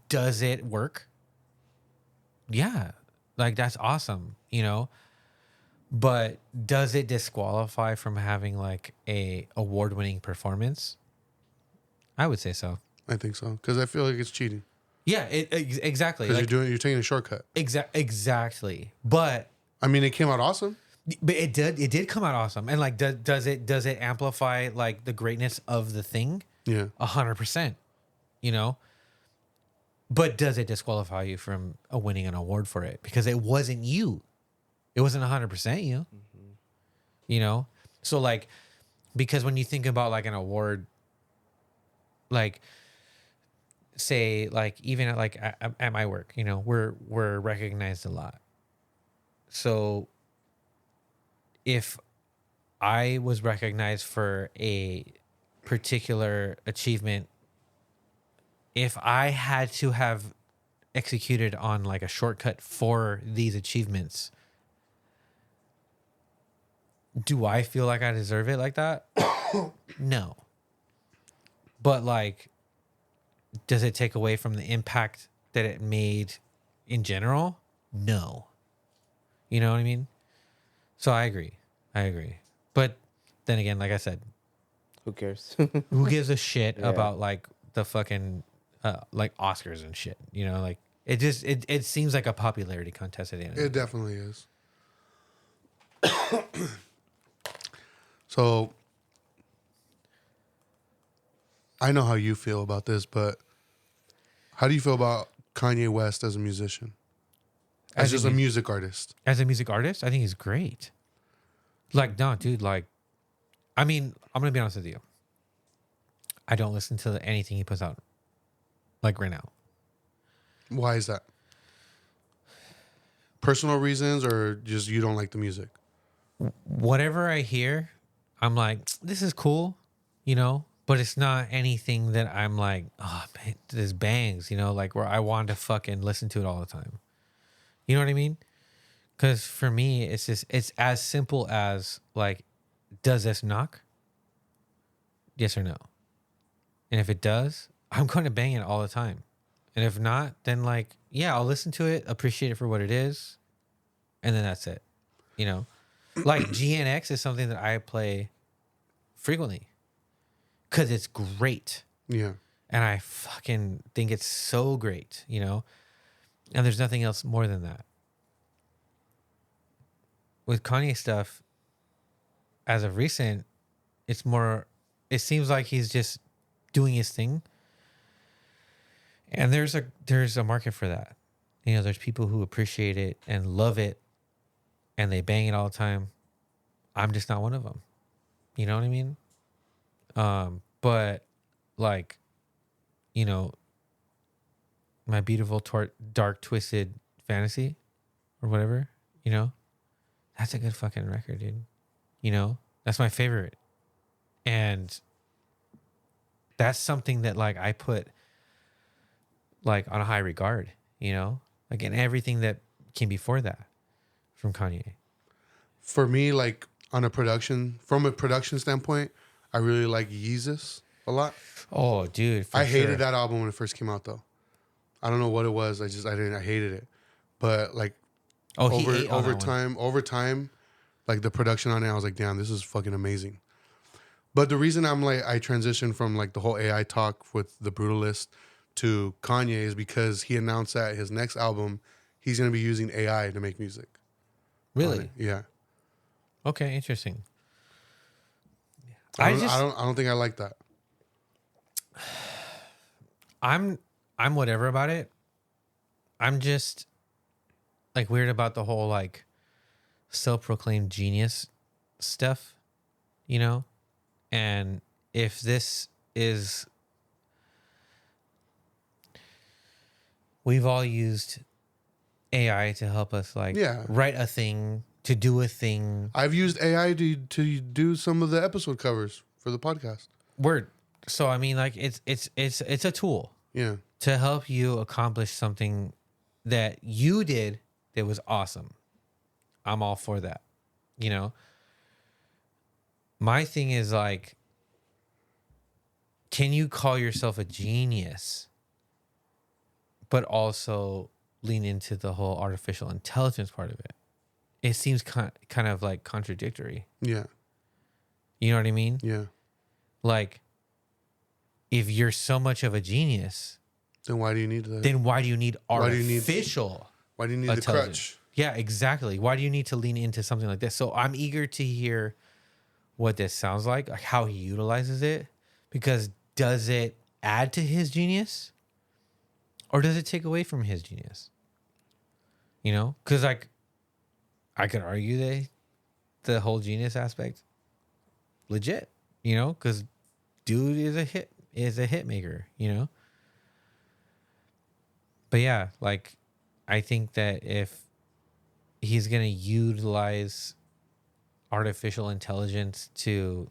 does it work? Yeah, like that's awesome, you know. But does it disqualify from having like a award-winning performance? I would say so. I think so because I feel like it's cheating Yeah, exactly. because Like, you're taking a shortcut. exactly. But I mean, it came out awesome. it did come out awesome. And like, does it amplify like the greatness of the thing? Yeah. 100%. You know. But does it disqualify you from winning an award for it because it wasn't you? It wasn't 100% you. Mm-hmm. You know. So like, because when you think about like an award, like say like even at my work, you know, we're recognized a lot. So if I was recognized for a particular achievement, if I had to have executed on like a shortcut for these achievements, do I feel like I deserve it like that? No. But like, does it take away from the impact that it made in general? No. You know what I mean? So I agree. But then again, like I said, Who cares? who gives a shit Yeah. about like the fucking like Oscars and shit? You know, like it seems like a popularity contest at the end. It definitely is. So I know how you feel about this, but how do you feel about Kanye West as a musician? As just a music artist? As a music artist, I think he's great. Like, no, dude, like, I mean, I'm gonna be honest with you. I don't listen to anything he puts out, like right now. Why is that? Personal reasons or just you don't like the music? Whatever I hear, I'm like, this is cool, you know, but it's not anything that I'm like, oh man, this bangs, you know, like where I want to fucking listen to it all the time. You know what I mean? Because for me, it's as simple as like, does this knock? Yes or no? And if it does, I'm going to bang it all the time. And if not, then like, yeah, I'll listen to it, appreciate it for what it is. And then that's it. You know, like GNX is something that I play frequently because it's great. Yeah. And I fucking think it's so great, you know? And there's nothing else more than that. With Kanye stuff, as of recent, it seems like he's just doing his thing. And there's a market for that. You know, there's people who appreciate it and love it and they bang it all the time. I'm just not one of them. You know what I mean? But like, you know, my beautiful dark twisted fantasy or whatever, you know, that's a good fucking record, dude. You know, that's my favorite. And that's something that like I put like on a high regard, you know, like in everything that came before that from Kanye. For me, like from a production standpoint, I really like Yeezus a lot. Oh, dude, for I hated sure. that album when it first came out, though. I don't know what it was. I hated it. But like Oh, he ate on over that one. time, like the production on it, I was like, damn, this is fucking amazing. But the reason I'm like, I transitioned from like the whole AI talk with the Brutalist to Kanye is because he announced that his next album, he's going to be using AI to make music. on Really? it. Yeah. Okay, interesting. I don't think I like that. I'm whatever about it. I'm just like weird about the whole like self-proclaimed genius stuff, you know? And if this is we've all used AI to help us like Yeah. write a thing, to do a thing. I've used AI to do some of the episode covers for the podcast. Word. So I mean like it's a tool Yeah. to help you accomplish something that you did that was awesome. I'm all for that. You know? My thing is like, can you call yourself a genius, but also lean into the whole artificial intelligence part of it? It seems kind of like contradictory. Yeah. You know what I mean? Yeah. Like, if you're so much of a genius, Then why do you need that? then why do you need Why do you need- artificial? Why do you need the intelligence? crutch? Yeah, exactly. Why do you need to lean into something like this? So I'm eager to hear what this sounds like how he utilizes it, because does it add to his genius or does it take away from his genius? You know, because like I could argue that the whole genius aspect legit, you know, because dude is a hit maker, you know. But yeah, like I think that if he's gonna utilize artificial intelligence to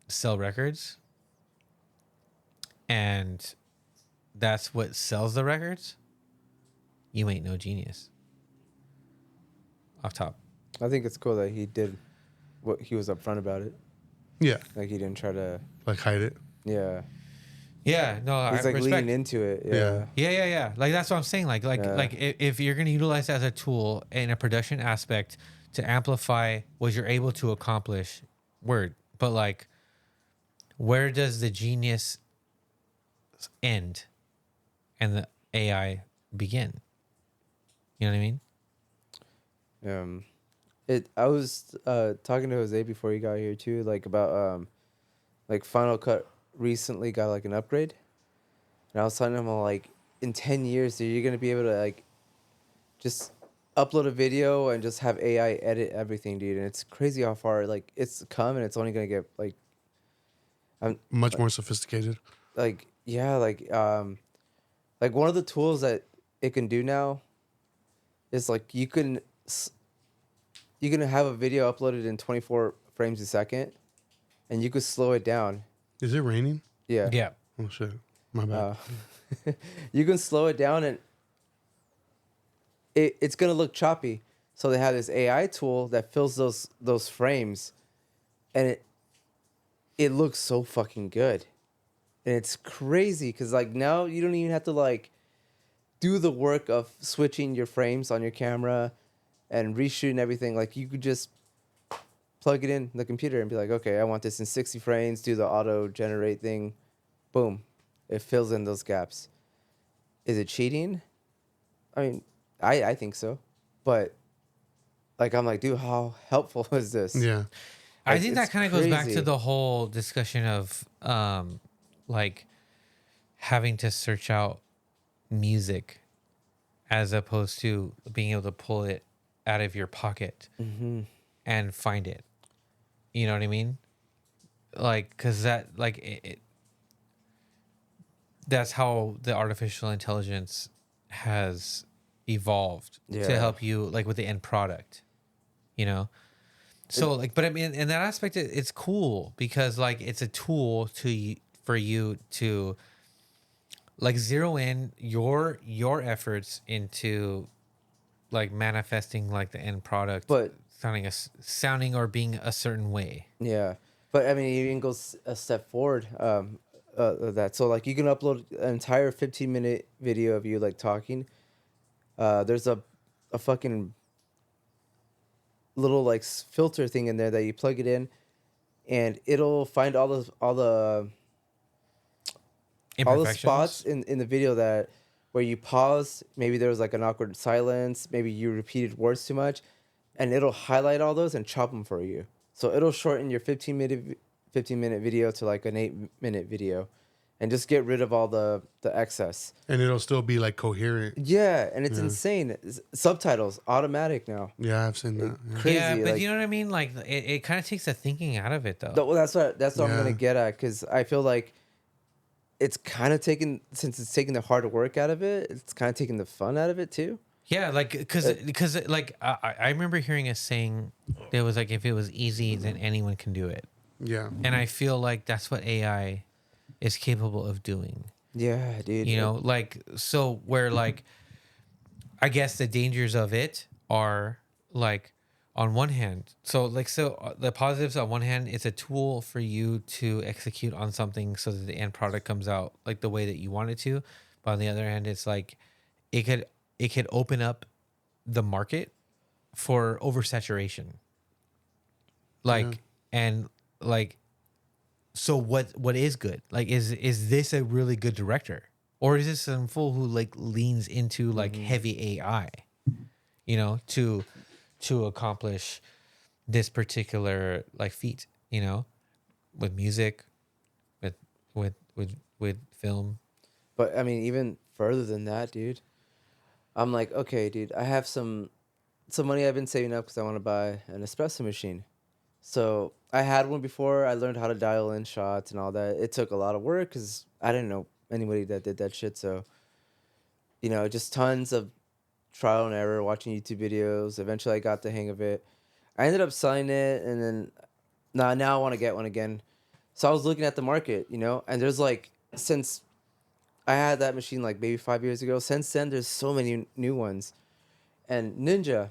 sell records, and that's what sells the records, you ain't no genius. Off top. I think it's cool that he did what he was upfront about it. Yeah. Like he didn't try to. Like hide it. Yeah. Yeah, no, He's I like respect. leaning into it. Yeah. Yeah. Yeah. Like that's what I'm saying. Like Yeah. if you're gonna utilize it as a tool in a production aspect to amplify what you're able to accomplish, word. But like, where does the genius end and the AI begin? You know what I mean? I was talking to Jose before he got here too, like about like Final Cut recently got like an upgrade, and I was telling him like in 10 years, dude, you're gonna be able to like just upload a video and just have AI edit everything, dude. And it's crazy how far like it's come, and it's only gonna get like Much more sophisticated. like yeah, like one of the tools that it can do now is like you can have a video uploaded in 24 frames a second, and you could slow it down. Is it raining? Yeah. Yeah. Oh shit. My bad. You can slow it down, and it's gonna look choppy. So they have this AI tool that fills those frames, and it looks so fucking good, and it's crazy because like now you don't even have to like do the work of switching your frames on your camera and reshooting everything. Like you could just plug it in the computer and be like, okay, I want this in 60 frames. Do the auto generate thing, boom, it fills in those gaps. Is it cheating? I mean, I think so, but like I'm like, dude, how helpful is this? Yeah. I Like, think that it's kind of goes back to crazy. the whole discussion of like having to search out music as opposed to being able to pull it out of your pocket and find it. You know what I mean? Like, cause that like that's how the artificial intelligence has evolved to Yeah. help you like with the end product, you know? So like, but I mean, in that aspect, it's cool because like it's a tool for you to like zero in your efforts into like manifesting like the end product, But sounding or being a certain way. yeah, But I mean, it even goes a step forward. Of that, so like you can upload an entire 15-minute video of you like talking. There's a fucking little like filter thing in there that you plug it in, and it'll find all the spots Imperfections. in the video that where you pause, maybe there was like an awkward silence, maybe you repeated words too much, and it'll highlight all those and chop them for you. So it'll shorten your 15-minute video to like an 8-minute video, and just get rid of all the excess. And it'll still be like coherent. Yeah, and it's insane. Subtitles automatic now. Yeah, I've seen that. Yeah. Crazy. Yeah, but like, you know what I mean? Like it kind of takes the thinking out of it though. well, that's what I'm gonna Yeah. get at, because I feel like it's kind of taking, since it's taking the hard work out of it, it's kind of taking the fun out of it too. Yeah, like because like I remember hearing a saying that was like, if it was easy, then anyone can do it. Yeah. And I feel like that's what AI is capable of doing. Yeah, dude. You know, like, so where like, I guess the dangers of it are like, on one hand, the positives on one hand, it's a tool for you to execute on something so that the end product comes out like the way that you want it to. But on the other hand, it's like, it could open up the market for oversaturation. Like, and like, so what is good? Like, is this a really good director, or is this some fool who like leans into like heavy AI, you know, to accomplish this particular like feat, you know, with music, with film. But I mean, even further than that, dude. I'm like, okay, dude, I have some money I've been saving up because I want to buy an espresso machine. So I had one before. I learned how to dial in shots and all that. It took a lot of work because I didn't know anybody that did that shit. So, you know, just tons of trial and error, watching YouTube videos. Eventually, I got the hang of it. I ended up selling it, and then now I want to get one again. So I was looking at the market, you know, and there's like, since I had that machine like maybe 5 years ago, since then there's so many new ones. And Ninja,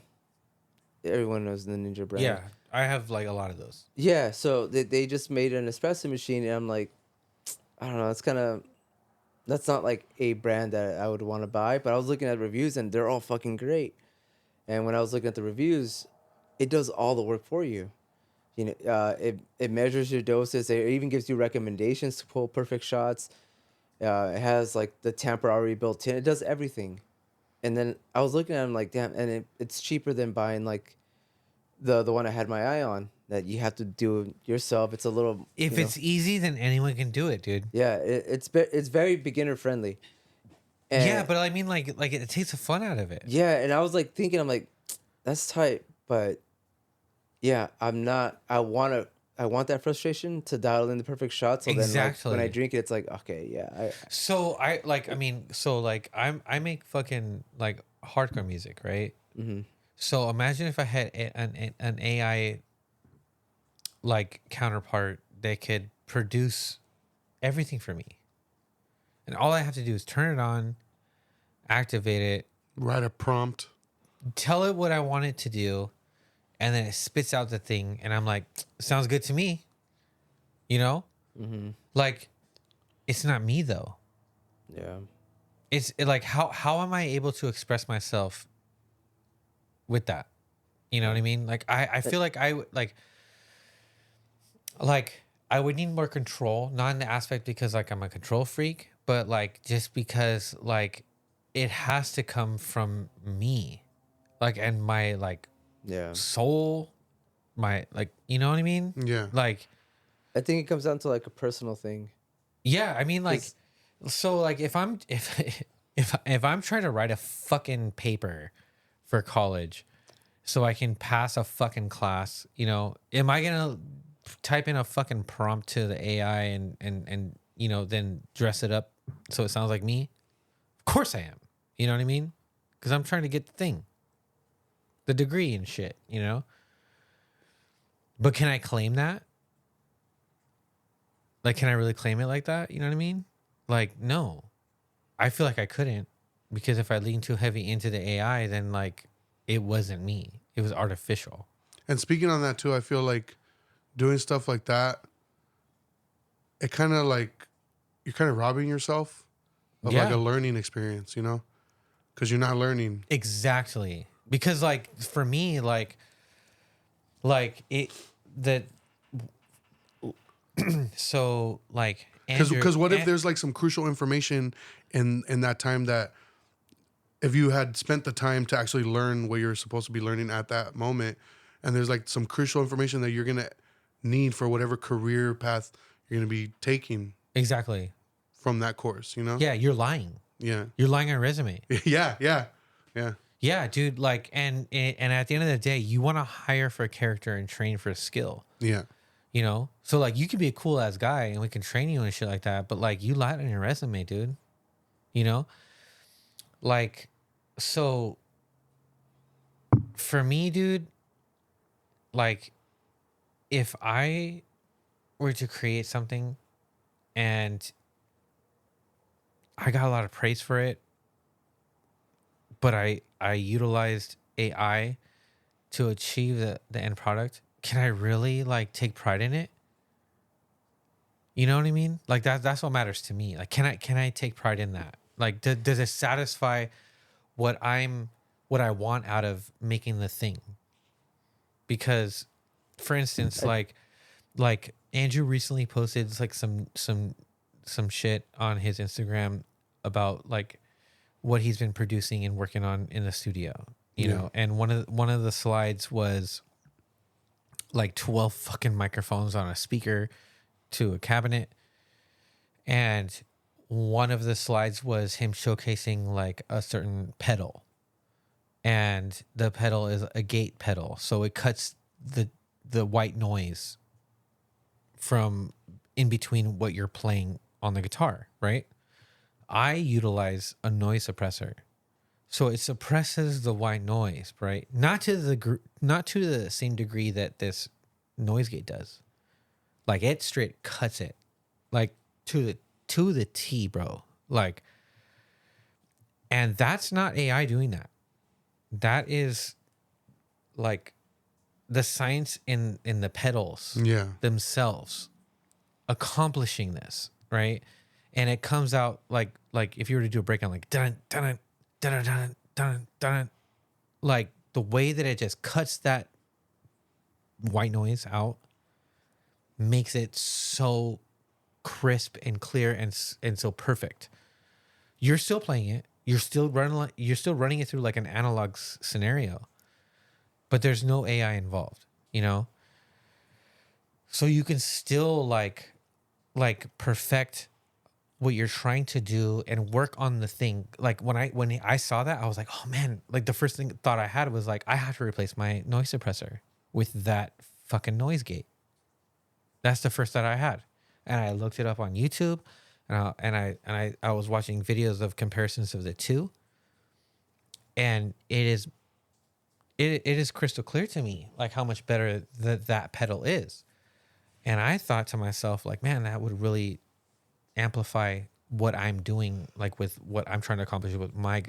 everyone knows the Ninja brand. Yeah, I have like a lot of those. Yeah, so they just made an espresso machine, and I'm like, I don't know, that's not like a brand that I would want to buy. But I was looking at reviews, and they're all fucking great. And when I was looking at the reviews, it does all the work for you. You know, it measures your doses. It even gives you recommendations to pull perfect shots. It has like the tamper already built in. It does everything. And then I was looking at them like, damn, and it's cheaper than buying like the one I had my eye on that you have to do yourself. It's a little, If it's easy, then anyone can do it, dude. yeah, it's very beginner friendly. And Yeah, but I mean, like it takes the fun out of it. yeah, and I was like thinking, I'm like, that's tight, but yeah, I'm not. I want that frustration to dial in the perfect shot. So then, like, when I Exactly. drink it, it's like, okay, yeah, So I make fucking like hardcore music, right? Mhm. So imagine if I had an AI like counterpart that could produce everything for me, and all I have to do is turn it on, activate it, Write a prompt. tell it what I want it to do, and then it spits out the thing, and I'm like, sounds good to me. You know, like, it's not me though. yeah. It's like, how am I able to express myself with that? You know what I mean? Like, I feel like I would like I would need more control, not in the aspect because like I'm a control freak, but like just because like it has to come from me, like, and my like Yeah. soul, my like, you know what I mean? Yeah. Like, I think it comes down to like a personal thing. yeah, I mean, like, 'Cause- so like if if I'm trying to write a fucking paper for college so I can pass a fucking class, you know, am I gonna type in a fucking prompt to the AI and you know, then dress it up so it sounds like me? Of course I am. You know what I mean? Because I'm trying to get the thing, the degree and shit, you know. But can I claim that? Like, can I really claim it like that? You know what I mean? Like, no. I feel like I couldn't, because if I lean too heavy into the AI, then like it wasn't me. It was artificial. And speaking on that too, I feel like doing stuff like that, it kind of like you're kind of robbing yourself of like Yeah. a learning experience, you know, because you're not learning. Exactly. Because like for me, like it that so like Andrew, Because what if there's like some crucial information in that time that if you had spent the time to actually learn what you're supposed to be learning at that moment, and there's like some crucial information that you're gonna need for whatever career path you're gonna be taking exactly. from that course, you know? Yeah, you're lying. Yeah. You're lying on a resume. Yeah. Yeah. Yeah. Yeah, dude. Like, and at the end of the day, you want to hire for a character and train for a skill. Yeah. You know, so like you could be a cool ass guy and we can train you and shit like that. But like you lied on your resume, dude. You know, like so for me, dude. Like, if I were to create something and I got a lot of praise for it, but I utilized AI to achieve the end product, can I really like take pride in it? You know what I mean? Like that's what matters to me. Like can I take pride in that? Like does it satisfy what what I want out of making the thing? Because for instance, like Andrew recently posted like some shit on his Instagram about like what he's been producing and working on in the studio, you know. And one of the slides was like 12 fucking microphones on a speaker to a cabinet, and one of the slides was him showcasing like a certain pedal, and the pedal is a gate pedal, so it cuts the white noise from in between what you're playing on the guitar, right? I utilize a noise suppressor, so it suppresses the white noise, right? Not to the same degree that this noise gate does. Like it straight cuts it, like to the T, bro. Like, and that's not AI doing that. That is like the science in the pedals themselves accomplishing this, right? And it comes out like if you were to do a breakdown, like dun dun dun dun dun dun, like the way that it just cuts that white noise out makes it so crisp and clear and so perfect. You're still playing it. You're still running it through like an analog scenario, but there's no AI involved, you know? So you can still like perfect what you're trying to do and work on the thing. Like when I saw that, I was like, oh man, like the first thought I had was like, I have to replace my noise suppressor with that fucking noise gate. That's the first thought I had. And I looked it up on YouTube, and I was watching videos of comparisons of the two. And it is crystal clear to me like how much better that pedal is. And I thought to myself, like, man, that would really amplify what I'm doing, like with what I'm trying to accomplish with my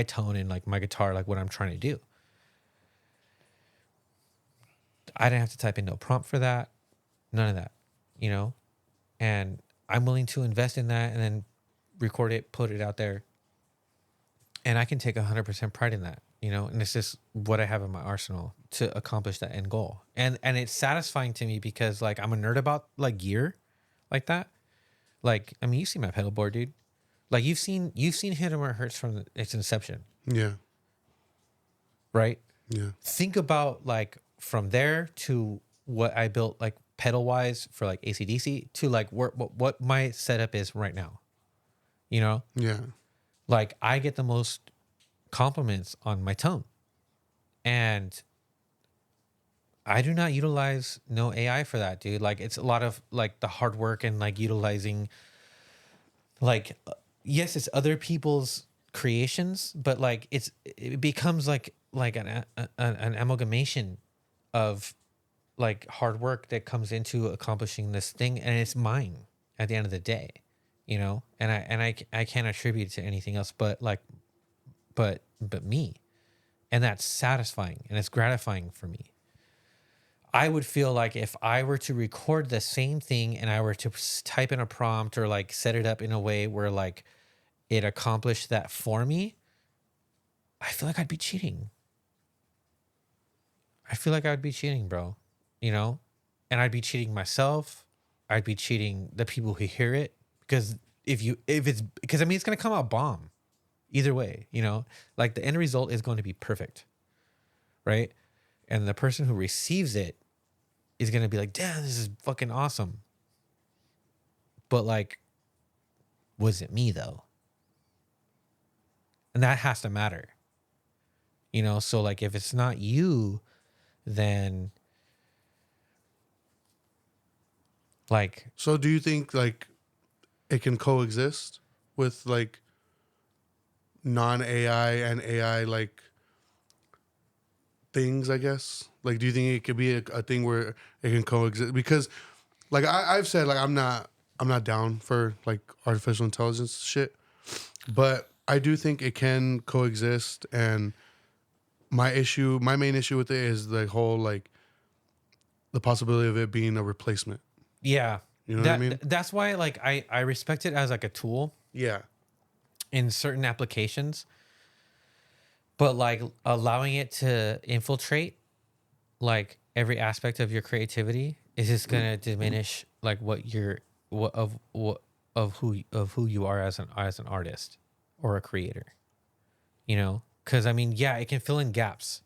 tone and like my guitar, like what I'm trying to do. I didn't have to type in no prompt for that, none of that, you know. And I'm willing to invest in that and then record it, put it out there, and I can take 100% pride in that, you know. And it's just what I have in my arsenal to accomplish that end goal. And it's satisfying to me because like I'm a nerd about like gear like that. Like, I mean, you see my pedal board, dude. Like you've seen Hit 'em or It Hurts from its inception. Yeah. Right? Yeah. Think about like from there to what I built like pedal wise for like AC/DC to like what my setup is right now. You know? Yeah. Like I get the most compliments on my tone. And I do not utilize no AI for that, dude. Like it's a lot of like the hard work and like utilizing like yes, it's other people's creations, but like it becomes like an amalgamation of like hard work that comes into accomplishing this thing, and it's mine at the end of the day, you know. And I can't attribute it to anything else but like but me. And that's satisfying and it's gratifying for me. I would feel like if I were to record the same thing and I were to type in a prompt or like set it up in a way where like it accomplished that for me, I feel like I'd be cheating. I feel like I'd be cheating, bro. You know? And I'd be cheating myself. I'd be cheating the people who hear it. Because because I mean, it's going to come out bomb either way, you know? Like the end result is going to be perfect. Right? And the person who receives it is going to be like, damn, this is fucking awesome. But like, was it me though? And that has to matter. You know, so like if it's not you, then like, So do you think like it can coexist with like non-AI and AI like things, I guess? Like, do you think it could be a thing where it can coexist? Because like I've said, like I'm not down for like artificial intelligence shit, but I do think it can coexist. And my main issue with it is the whole like the possibility of it being a replacement. yeah, You know what I mean? that's why like I respect it as like a tool Yeah. in certain applications, but like allowing it to infiltrate like every aspect of your creativity is just gonna diminish like what you're of who you are as an artist or a creator. You know, because I mean, yeah, it can fill in gaps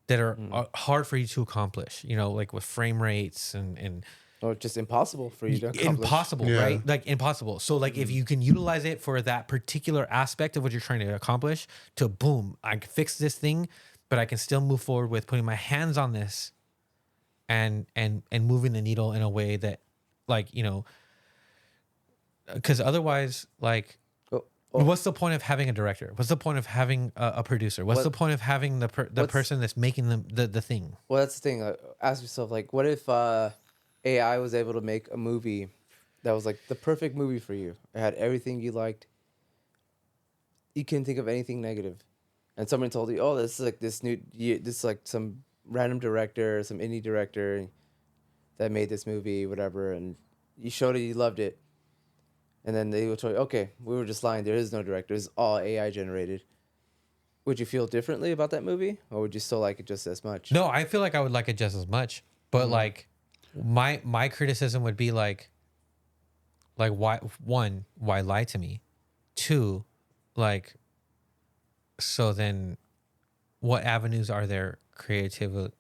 that are hard for you to accomplish. You know, like with frame rates and Or just impossible for you to accomplish. impossible, Yeah. right? Like impossible. So like if you can utilize it for that particular aspect of what you're trying to accomplish, to boom, I can fix this thing, but I can still move forward with putting my hands on this and moving the needle in a way that like, you know, because otherwise like Oh, what's the point of having a director? What's the point of having a producer? What's the point of having the person that's making the thing? well, that's the thing. Ask yourself, like, what if AI was able to make a movie that was like the perfect movie for you? It had everything you liked. You couldn't think of anything negative, and someone told you, "Oh, this is like this is like some random director, some indie director that made this movie, whatever." And you showed it, you loved it, and then they would tell you, "Okay, we were just lying. There is no director. It's all AI generated." Would you feel differently about that movie, or would you still like it just as much? No, I feel like I would like it just as much, but like my criticism would be like why lie to me? Two, like so then what avenues are there creatively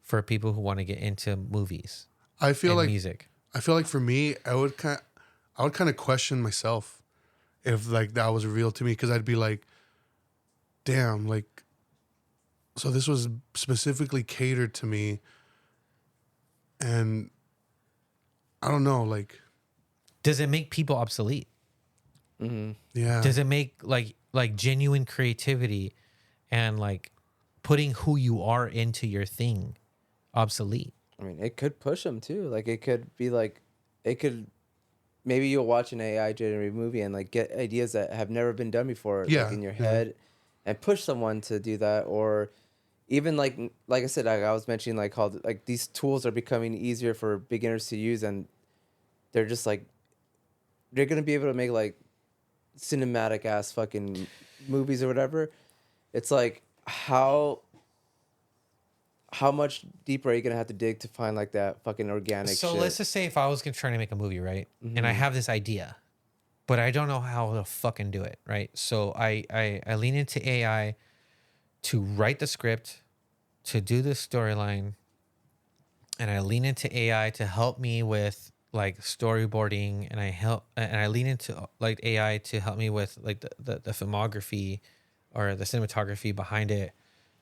for people who want to get into movies I feel and like music? I feel like for me, I would kind of question myself if like that was real to me, because I'd be like, damn, like, so this was specifically catered to me, and I don't know, like, Does it make people obsolete? yeah, Does it make like genuine creativity and like putting who you are into your thing obsolete? I mean, it could push them too. Like it could be like, it could. Maybe you'll watch an AI generated movie and like get ideas that have never been done before, Yeah, like in your yeah. head, and push someone to do that. Or even like I said, like I was mentioning, like how like these tools are becoming easier for beginners to use, and they're just like they're gonna be able to make like cinematic ass fucking movies or whatever. It's like how much deeper are you gonna have to dig to find like that fucking organic So shit? let's just say if I was trying to make a movie, right? And I have this idea, but I don't know how to fucking do it, right? So I lean into AI to write the script, to do the storyline, and I lean into AI to help me with like storyboarding, and I lean into like AI to help me with like the filmography or the cinematography behind it,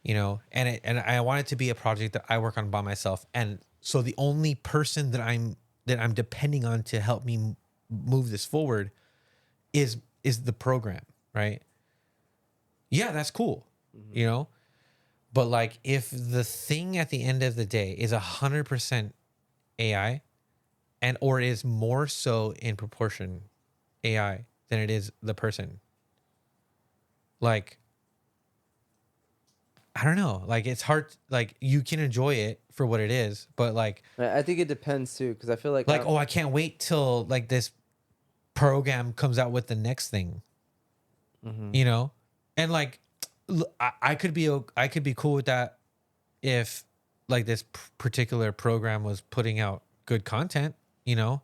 you know, and I want it to be a project that I work on by myself. And so the only person that I'm depending on to help me move this forward is the program, right? Yeah, that's cool, you know. But like, if the thing at the end of the day is 100% AI, and or is more so in proportion AI than it is the person, like, I don't know. Like it's hard. Like you can enjoy it for what it is, but I think it depends too, because I feel like oh, I can't wait till like this program comes out with the next thing, you know, and like I could be cool with that if like this particular program was putting out good content, you know,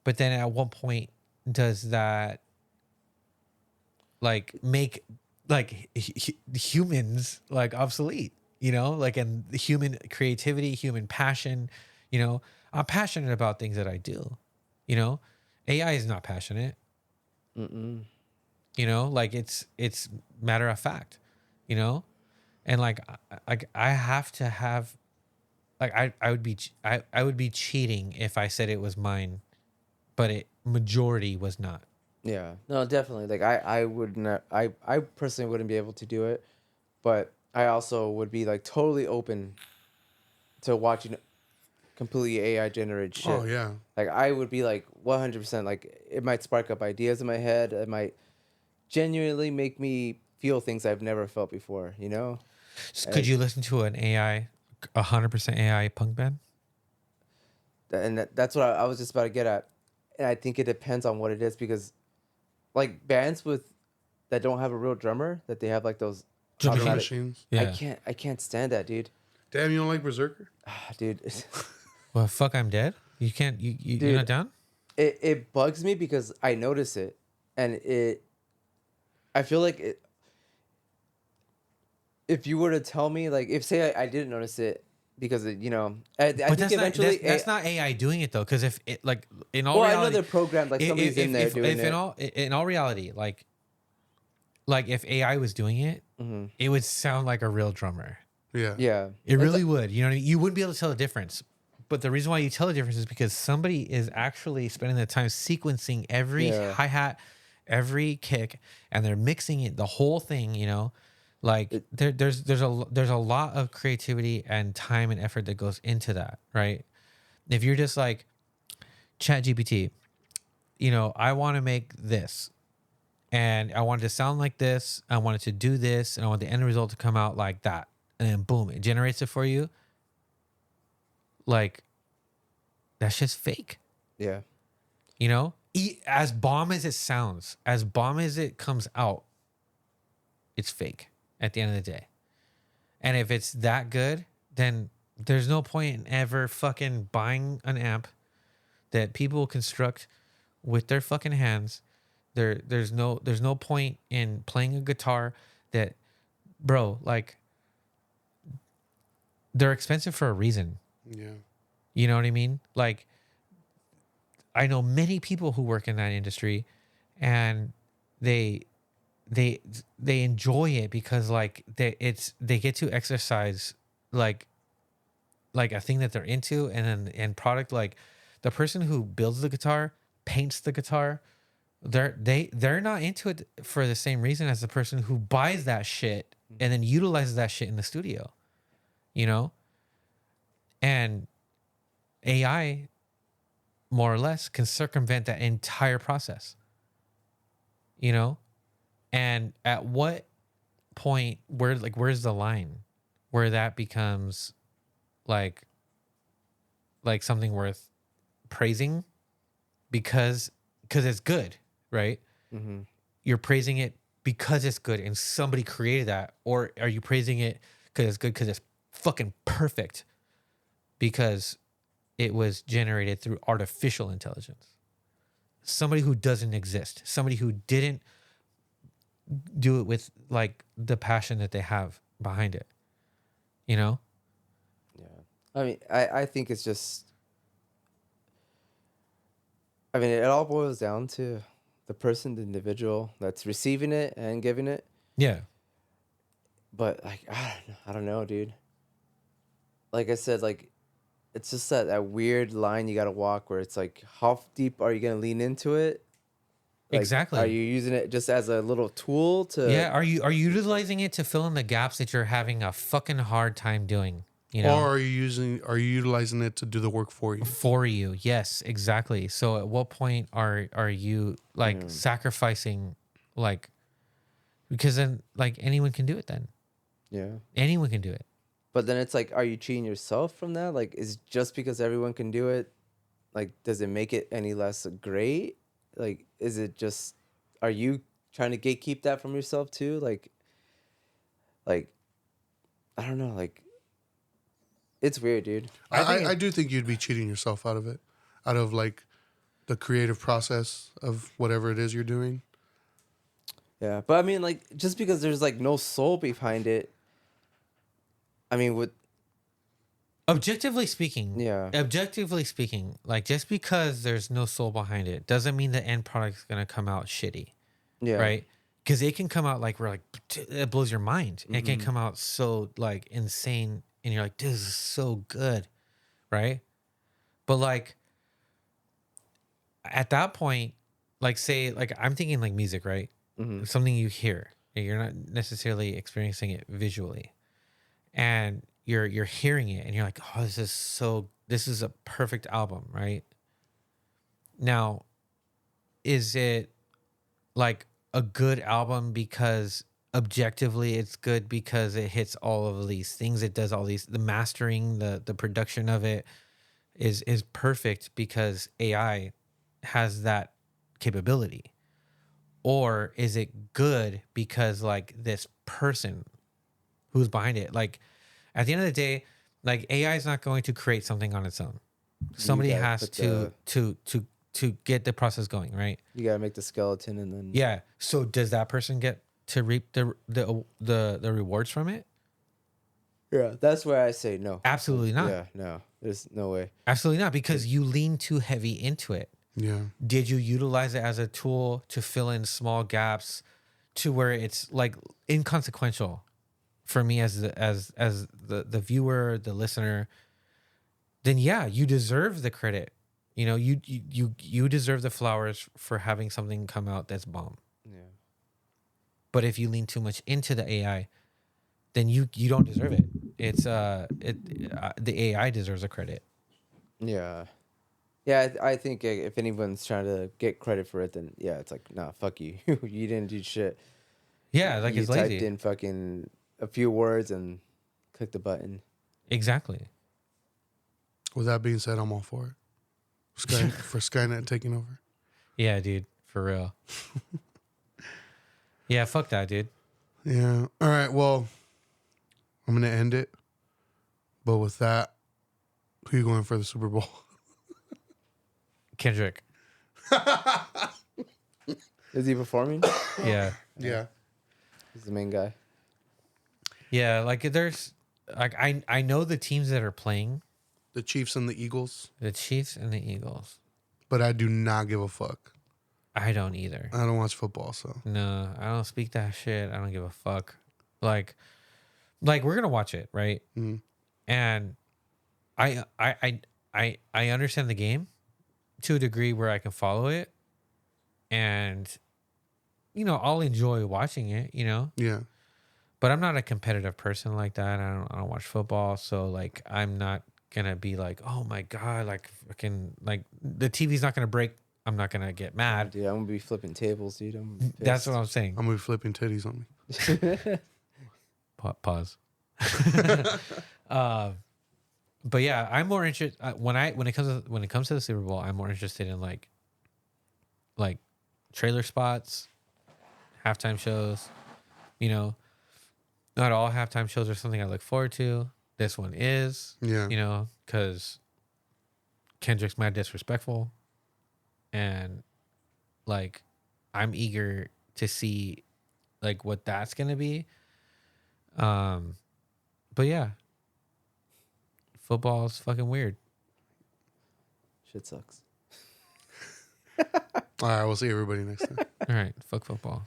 but then at what point does that like make like humans like obsolete, you know, like, and the human creativity, human passion, you know, I'm passionate about things that I do, you know, AI is not passionate, Mm-mm. you know, like it's matter of fact, you know, and like I have to have like I would be I would be cheating if I said it was mine, but it majority was not. Yeah, no, definitely. Like I would not. I personally wouldn't be able to do it, but I also would be like totally open to watching completely AI generated shit. Oh yeah. Like I would be like 100%. Like it might spark up ideas in my head. It might genuinely make me feel things I've never felt before. You know. So could you listen to an AI, 100% AI punk band? And that's what I was just about to get at. And I think it depends on what it is, because like bands with that don't have a real drummer, that they have like those Drum Drum automatic. machines. Yeah. I can't stand that, dude. Damn, you don't like Berserker? Dude, Well, fuck, I'm dead. You can't. You're Dude. not down. it bugs me because I notice it, and I feel like it. If you were to tell me, like, if say I didn't notice it because it, I But think eventually that's not AI doing it though, because if it like in all Well, I know reality, they're programmed, like somebody's in there doing it. in all reality, like if AI was doing it, Mhm. it would sound like a real drummer. Yeah. Yeah, It really would. You know what I mean? You wouldn't be able to tell the difference. But the reason why you tell the difference is because somebody is actually spending the time sequencing every Yeah. hi-hat, every kick, and they're mixing it, the whole thing, you know? Like there's a lot of creativity and time and effort that goes into that, right? If you're just like Chat GPT, I want to make this and I want it to sound like this, I want it to do this, and I want the end result to come out like that. And then boom, it generates it for you. Like, that's just fake, yeah, as bomb as it sounds, as bomb as it comes out, it's fake at the end of the day. And if it's that good, then there's no point in ever fucking buying an amp that people construct with their fucking hands. There's no point in playing a guitar that, bro, like, they're expensive for a reason. Yeah. You know what I mean? Like, I know many people who work in that industry, and they enjoy it because like they get to exercise like a thing that they're into, and product, like the person who builds the guitar, paints the guitar, they're not into it for the same reason as the person who buys that shit and then utilizes that shit in the studio, and AI more or less can circumvent that entire process, and at what point where's the line where that becomes like something worth praising because it's good, right? mm-hmm. You're praising it because it's good and somebody created that, or are you praising it because it's good because it's fucking perfect because it was generated through artificial intelligence, somebody who doesn't exist, somebody who didn't do it with like the passion that they have behind it, Yeah, I mean, I think it's just, I mean, it all boils down to the person, the individual that's receiving it and giving it. Yeah. But like, I don't know, dude. Like I said, like, it's just that weird line you got to walk where it's like, how deep are you going to lean into it? Like, Exactly. Are you using it just as a little tool to? Yeah. Are you utilizing it to fill in the gaps that you're having a fucking hard time doing? Or are you utilizing it to do the work for you? For you? Yes, exactly. So at what point are you sacrificing, like, because then like anyone can do it then, Yeah. Anyone can do it. But then it's like, are you cheating yourself from that? Like, is just because everyone can do it, like, does it make it any less great? Like, is it just, are you trying to gatekeep that from yourself too? Like, I don't know. Like, it's weird, dude. I do think you'd be cheating yourself out of it, out of like the creative process of whatever it is you're doing. Yeah. But I mean, like, just because there's like no soul behind it, I mean, with, Objectively speaking, yeah. like just because there's no soul behind it doesn't mean the end product is gonna come out shitty, Yeah. right? Because it can come out like we're like it blows your mind. It can come out so like insane, and you're like, this is so good, right? But like at that point, like say like I'm thinking like music, right? Something you hear, you're not necessarily experiencing it visually, and you're hearing it and you're like, oh, this is a perfect album, right? Now, is it like a good album because objectively it's good because it hits all of these things, it does all these, the mastering, the production of it is perfect because AI has that capability? Or is it good because like this person who's behind it, like at the end of the day, like AI is not going to create something on its own. Somebody gotta has put to get the process going, right? You gotta make the skeleton and then. Yeah. So does that person get to reap the rewards from it? Yeah. That's where I say no. Absolutely not. Yeah. No. There's no way. Absolutely not, because you lean too heavy into it. Yeah. Did you utilize it as a tool to fill in small gaps to where it's like inconsequential for me as the viewer, the listener? Then yeah, you deserve the credit. You know, you deserve the flowers for having something come out that's bomb. Yeah. But if you lean too much into the AI, then you don't deserve it. It's the AI deserves a credit. Yeah. Yeah, I think if anyone's trying to get credit for it, then yeah, it's like, nah, fuck you. You didn't do shit. Yeah, like You it's typed lazy. in fucking a few words and clicked the button. Exactly. With that being said, I'm all for it. For Skynet taking over. Yeah, dude, for real. Yeah, fuck that, dude. Yeah. All right. Well, I'm gonna end it. But with that, who you going for the Super Bowl? Kendrick. Is he performing? Yeah. Yeah. He's the main guy. Yeah, like there's like I know the teams that are playing, The Chiefs and the Eagles. the Chiefs and the Eagles. But I do not give a fuck. I don't either. I don't watch football, so. No, I don't speak that shit. I don't give a fuck. Like we're gonna watch it, right? Mm. And I understand the game to a degree where I can follow it, and you know I'll enjoy watching it. You know, Yeah. but I'm not a competitive person like that. I don't watch football, so like I'm not gonna be like, oh my god, like fucking like the TV's not gonna break. I'm not gonna get mad. Dude, I'm gonna be flipping tables, dude. That's what I'm saying. I'm gonna be flipping titties on me. Pause. But yeah, I'm more interested when it comes to the Super Bowl. I'm more interested in like trailer spots, halftime shows. You know, not all halftime shows are something I look forward to. This one is, Yeah. you know, because Kendrick's mad disrespectful, and like I'm eager to see like what that's gonna be. But yeah, football's fucking weird. Shit sucks. All right. We'll see everybody next time. All right, fuck football.